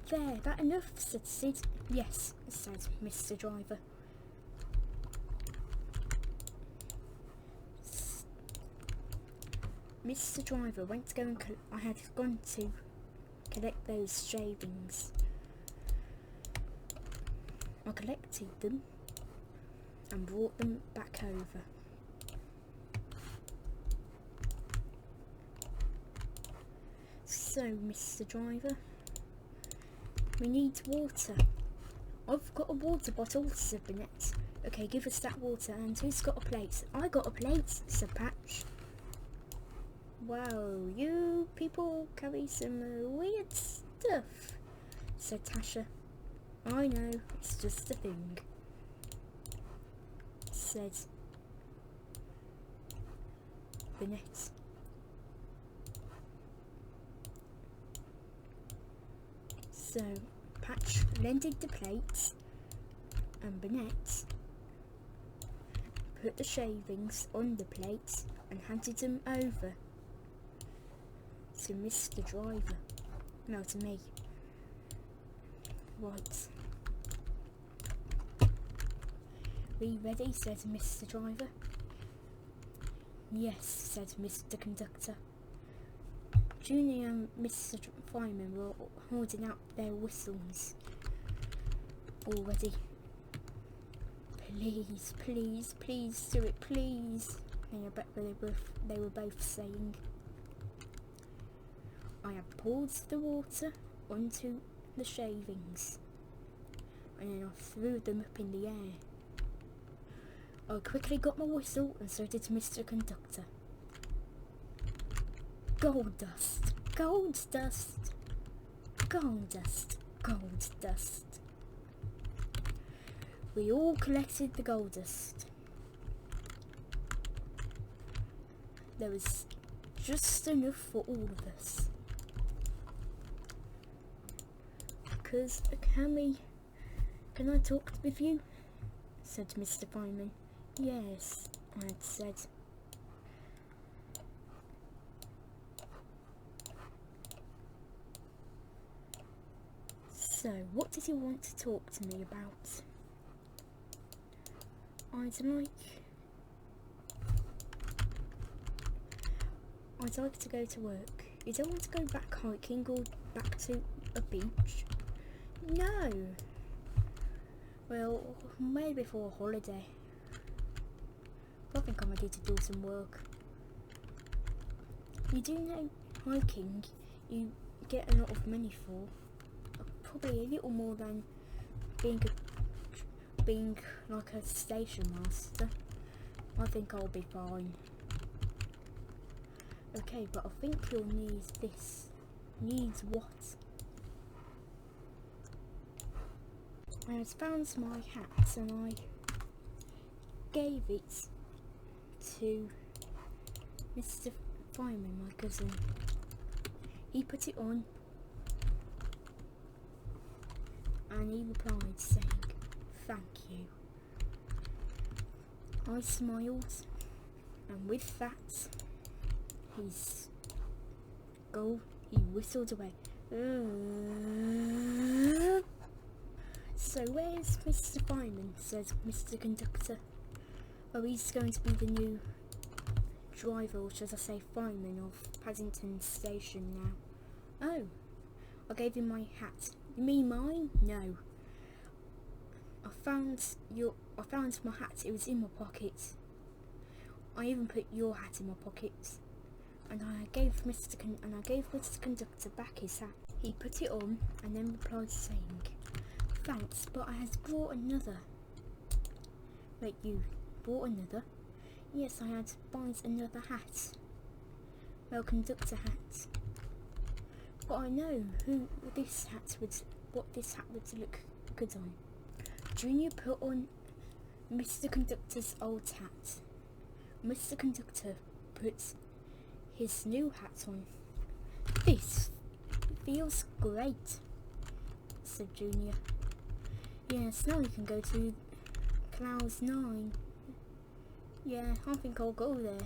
There, that enough, said Sid. Yes, said Mr. Driver. Mr. Driver went to go and I had gone to collect those shavings. I collected them and brought them back over. So, Mr. Driver, we need water. I've got a water bottle, said Bennett. Okay, give us that water. And who's got a plate? I got a plate, said Patch. Wow, you people carry some weird stuff, said Tasha. I know, it's just a thing, said Bennett. So, Patch lended the plates and Bennett put the shavings on the plates and handed them over to Mr. Driver. No, to me. Right. We ready? Said Mr. Driver. Yes, said Mr. Conductor. Junior and Mr. Fireman were holding out their whistles already. Please, please, please do it, please. They were both saying. I have poured the water onto the shavings and then I threw them up in the air. I quickly got my whistle and so did Mr. Conductor. Gold dust, gold dust, gold dust, gold dust. We all collected the gold dust. There was just enough for all of us. Because, can I talk with you? Said Mr. Fireman. Yes, I had said. So, what did you want to talk to me about? I'd like to go to work. You don't want to go back hiking or back to a beach? No. Well, maybe for a holiday. I think I'm ready to do some work. You do know hiking you get a lot of money for. Probably a little more than being like a station master. I think I'll be fine. Okay, but I think you'll need this. Needs what? I had found my hat and I gave it to Mr. Fireman, my cousin. He put it on and he replied saying, "Thank you." I smiled and with that he whistled away. So where's Mr. Fireman? Said Mr. Conductor. Oh, he's going to be the new driver, or should I say fireman, of Paddington Station now. Oh, I gave him my hat. You mean mine? No. I found my hat. It was in my pocket. I even put your hat in my pocket. And I gave Mr. Conductor back his hat. He put it on and then replied saying, "Thanks, but I has brought another." Wait, you bought another? Yes, I had buys another hat. Well, conductor hat. But I know what this hat would look good on. Junior put on Mr. Conductor's old hat. Mr. Conductor put his new hat on. This feels great, said Junior. Yes, now we can go to Clouds 9. Yeah, I think I'll go there.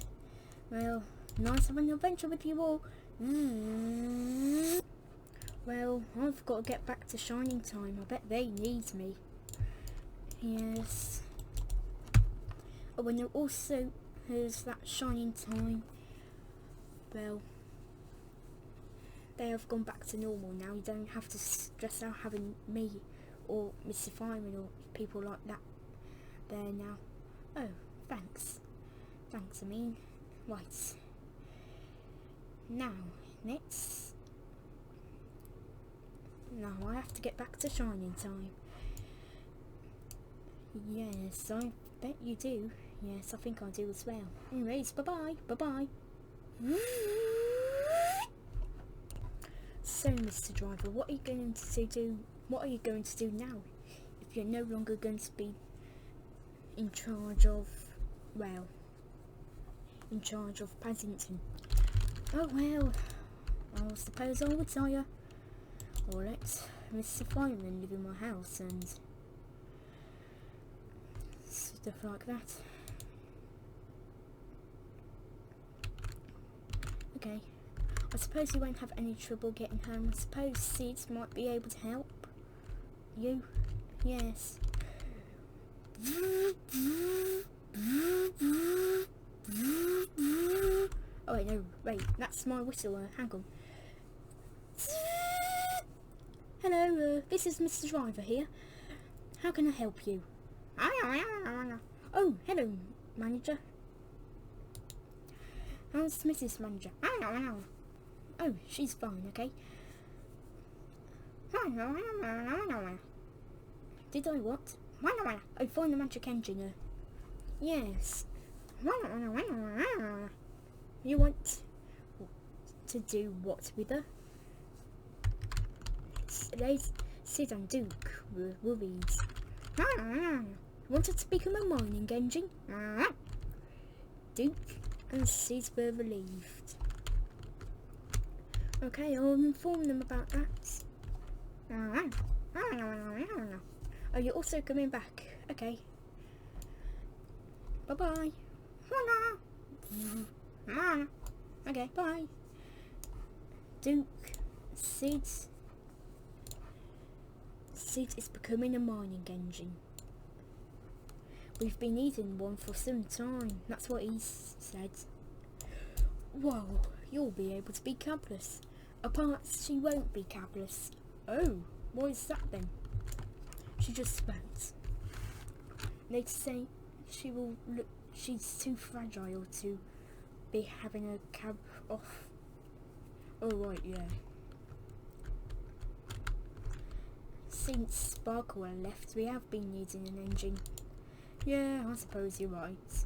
Well, nice having an adventure with you all. Well, I've got to get back to Shining Time. I bet they need me. Yes. Oh, and there also is that Shining Time. Well, they have gone back to normal now. You don't have to stress out having me or Mr. Fireman or people like that there now. Oh, thanks. Thanks, I mean. Right. Now, next. Now I have to get back to Shining Time. Yes, I bet you do. Yes, I think I do as well. Anyways, bye-bye. Bye-bye. So, Mr. Driver, what are you going to do? What are you going to do now? If you're no longer going to be in charge of, well, in charge of Paddington. Oh well, I suppose I'll retire. Or let Mr. Fireman live in my house and stuff like that. Okay. I suppose you won't have any trouble getting home. I suppose Sid might be able to help you. Yes. Oh wait, no, wait, that's my whistle, hang on. Hello, this is Mr. Driver here. How can I help you? Oh, hello, manager. How's Mrs. Manager? Oh, she's fine, okay. Did I what? Oh, find the magic engine. Yes. You want to do what with her? Sid and Duke were worried. Wanted to become a mining engine? Duke and Sid were relieved. Okay, I'll inform them about that. Oh, you're also coming back. Okay. Bye-bye. Okay, bye. Duke, Sid is becoming a mining engine. We've been needing one for some time. That's what he said. Whoa, you'll be able to be cabless. Apart, she won't be cabless. Oh, what is that then? She just spoke. They say she will look. She's too fragile to be having a cab off. Oh right, yeah. Since Sparkle left, we have been needing an engine. Yeah, I suppose you're right.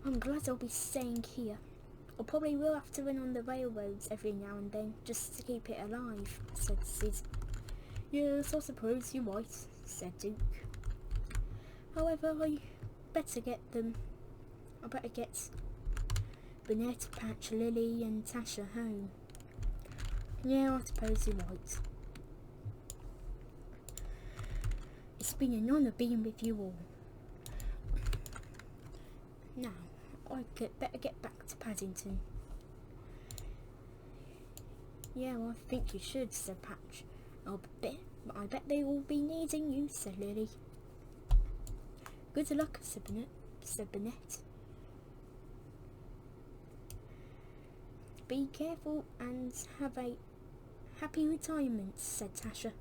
I'm glad I'll be staying here. I probably will have to run on the railroads every now and then, just to keep it alive, said Sid. Yes, I suppose you're right, said Duke. However, I better get Burnett, Patch, Lily and Tasha home. Yeah, I suppose you're right. It's been an honour being with you all. Now, I better get back to Paddington. Yeah, well, I think you should, said Patch. I bet they will be needing you, said Lily. Good luck, said Burnett. Be careful and have a happy retirement, said Tasha.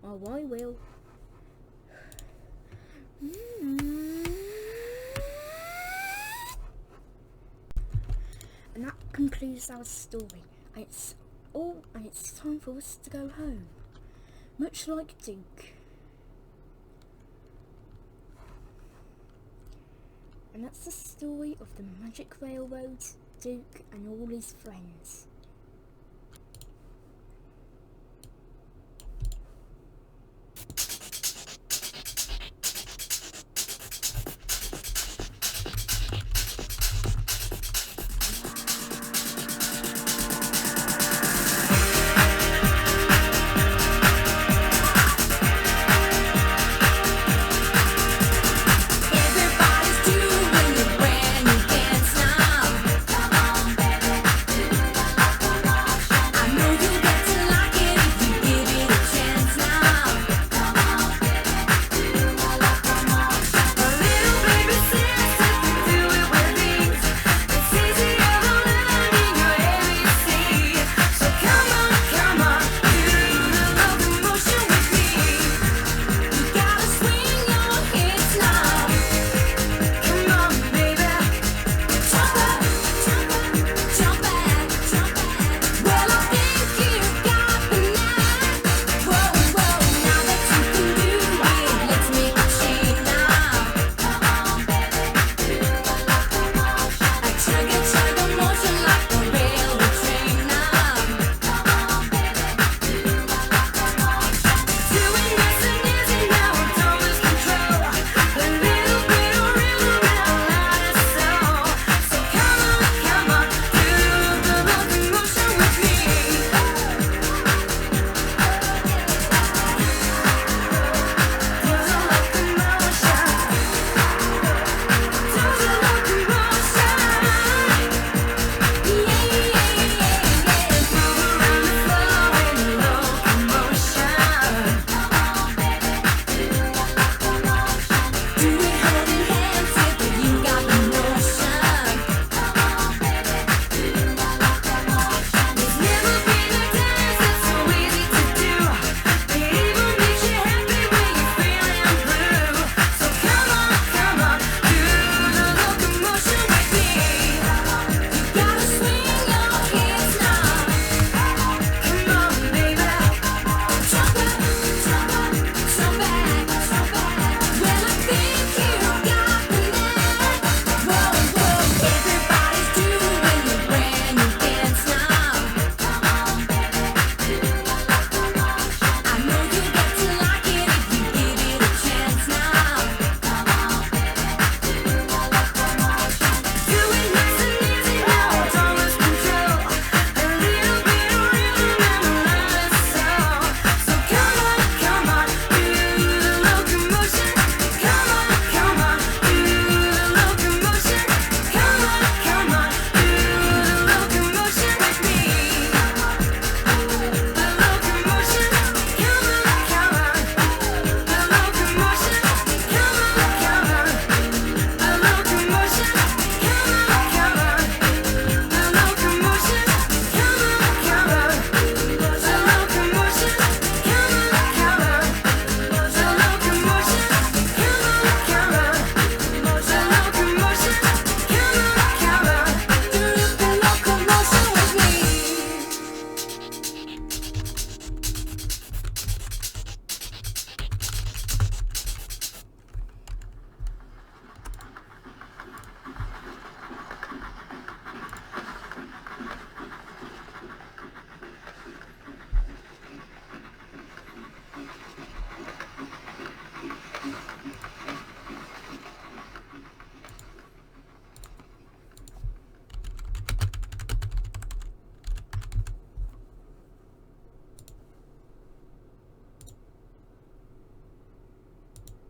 Oh, I will. And that concludes our story. It's time for us to go home. Much like Duke. And that's the story of the Magic Railroad, Duke and all his friends.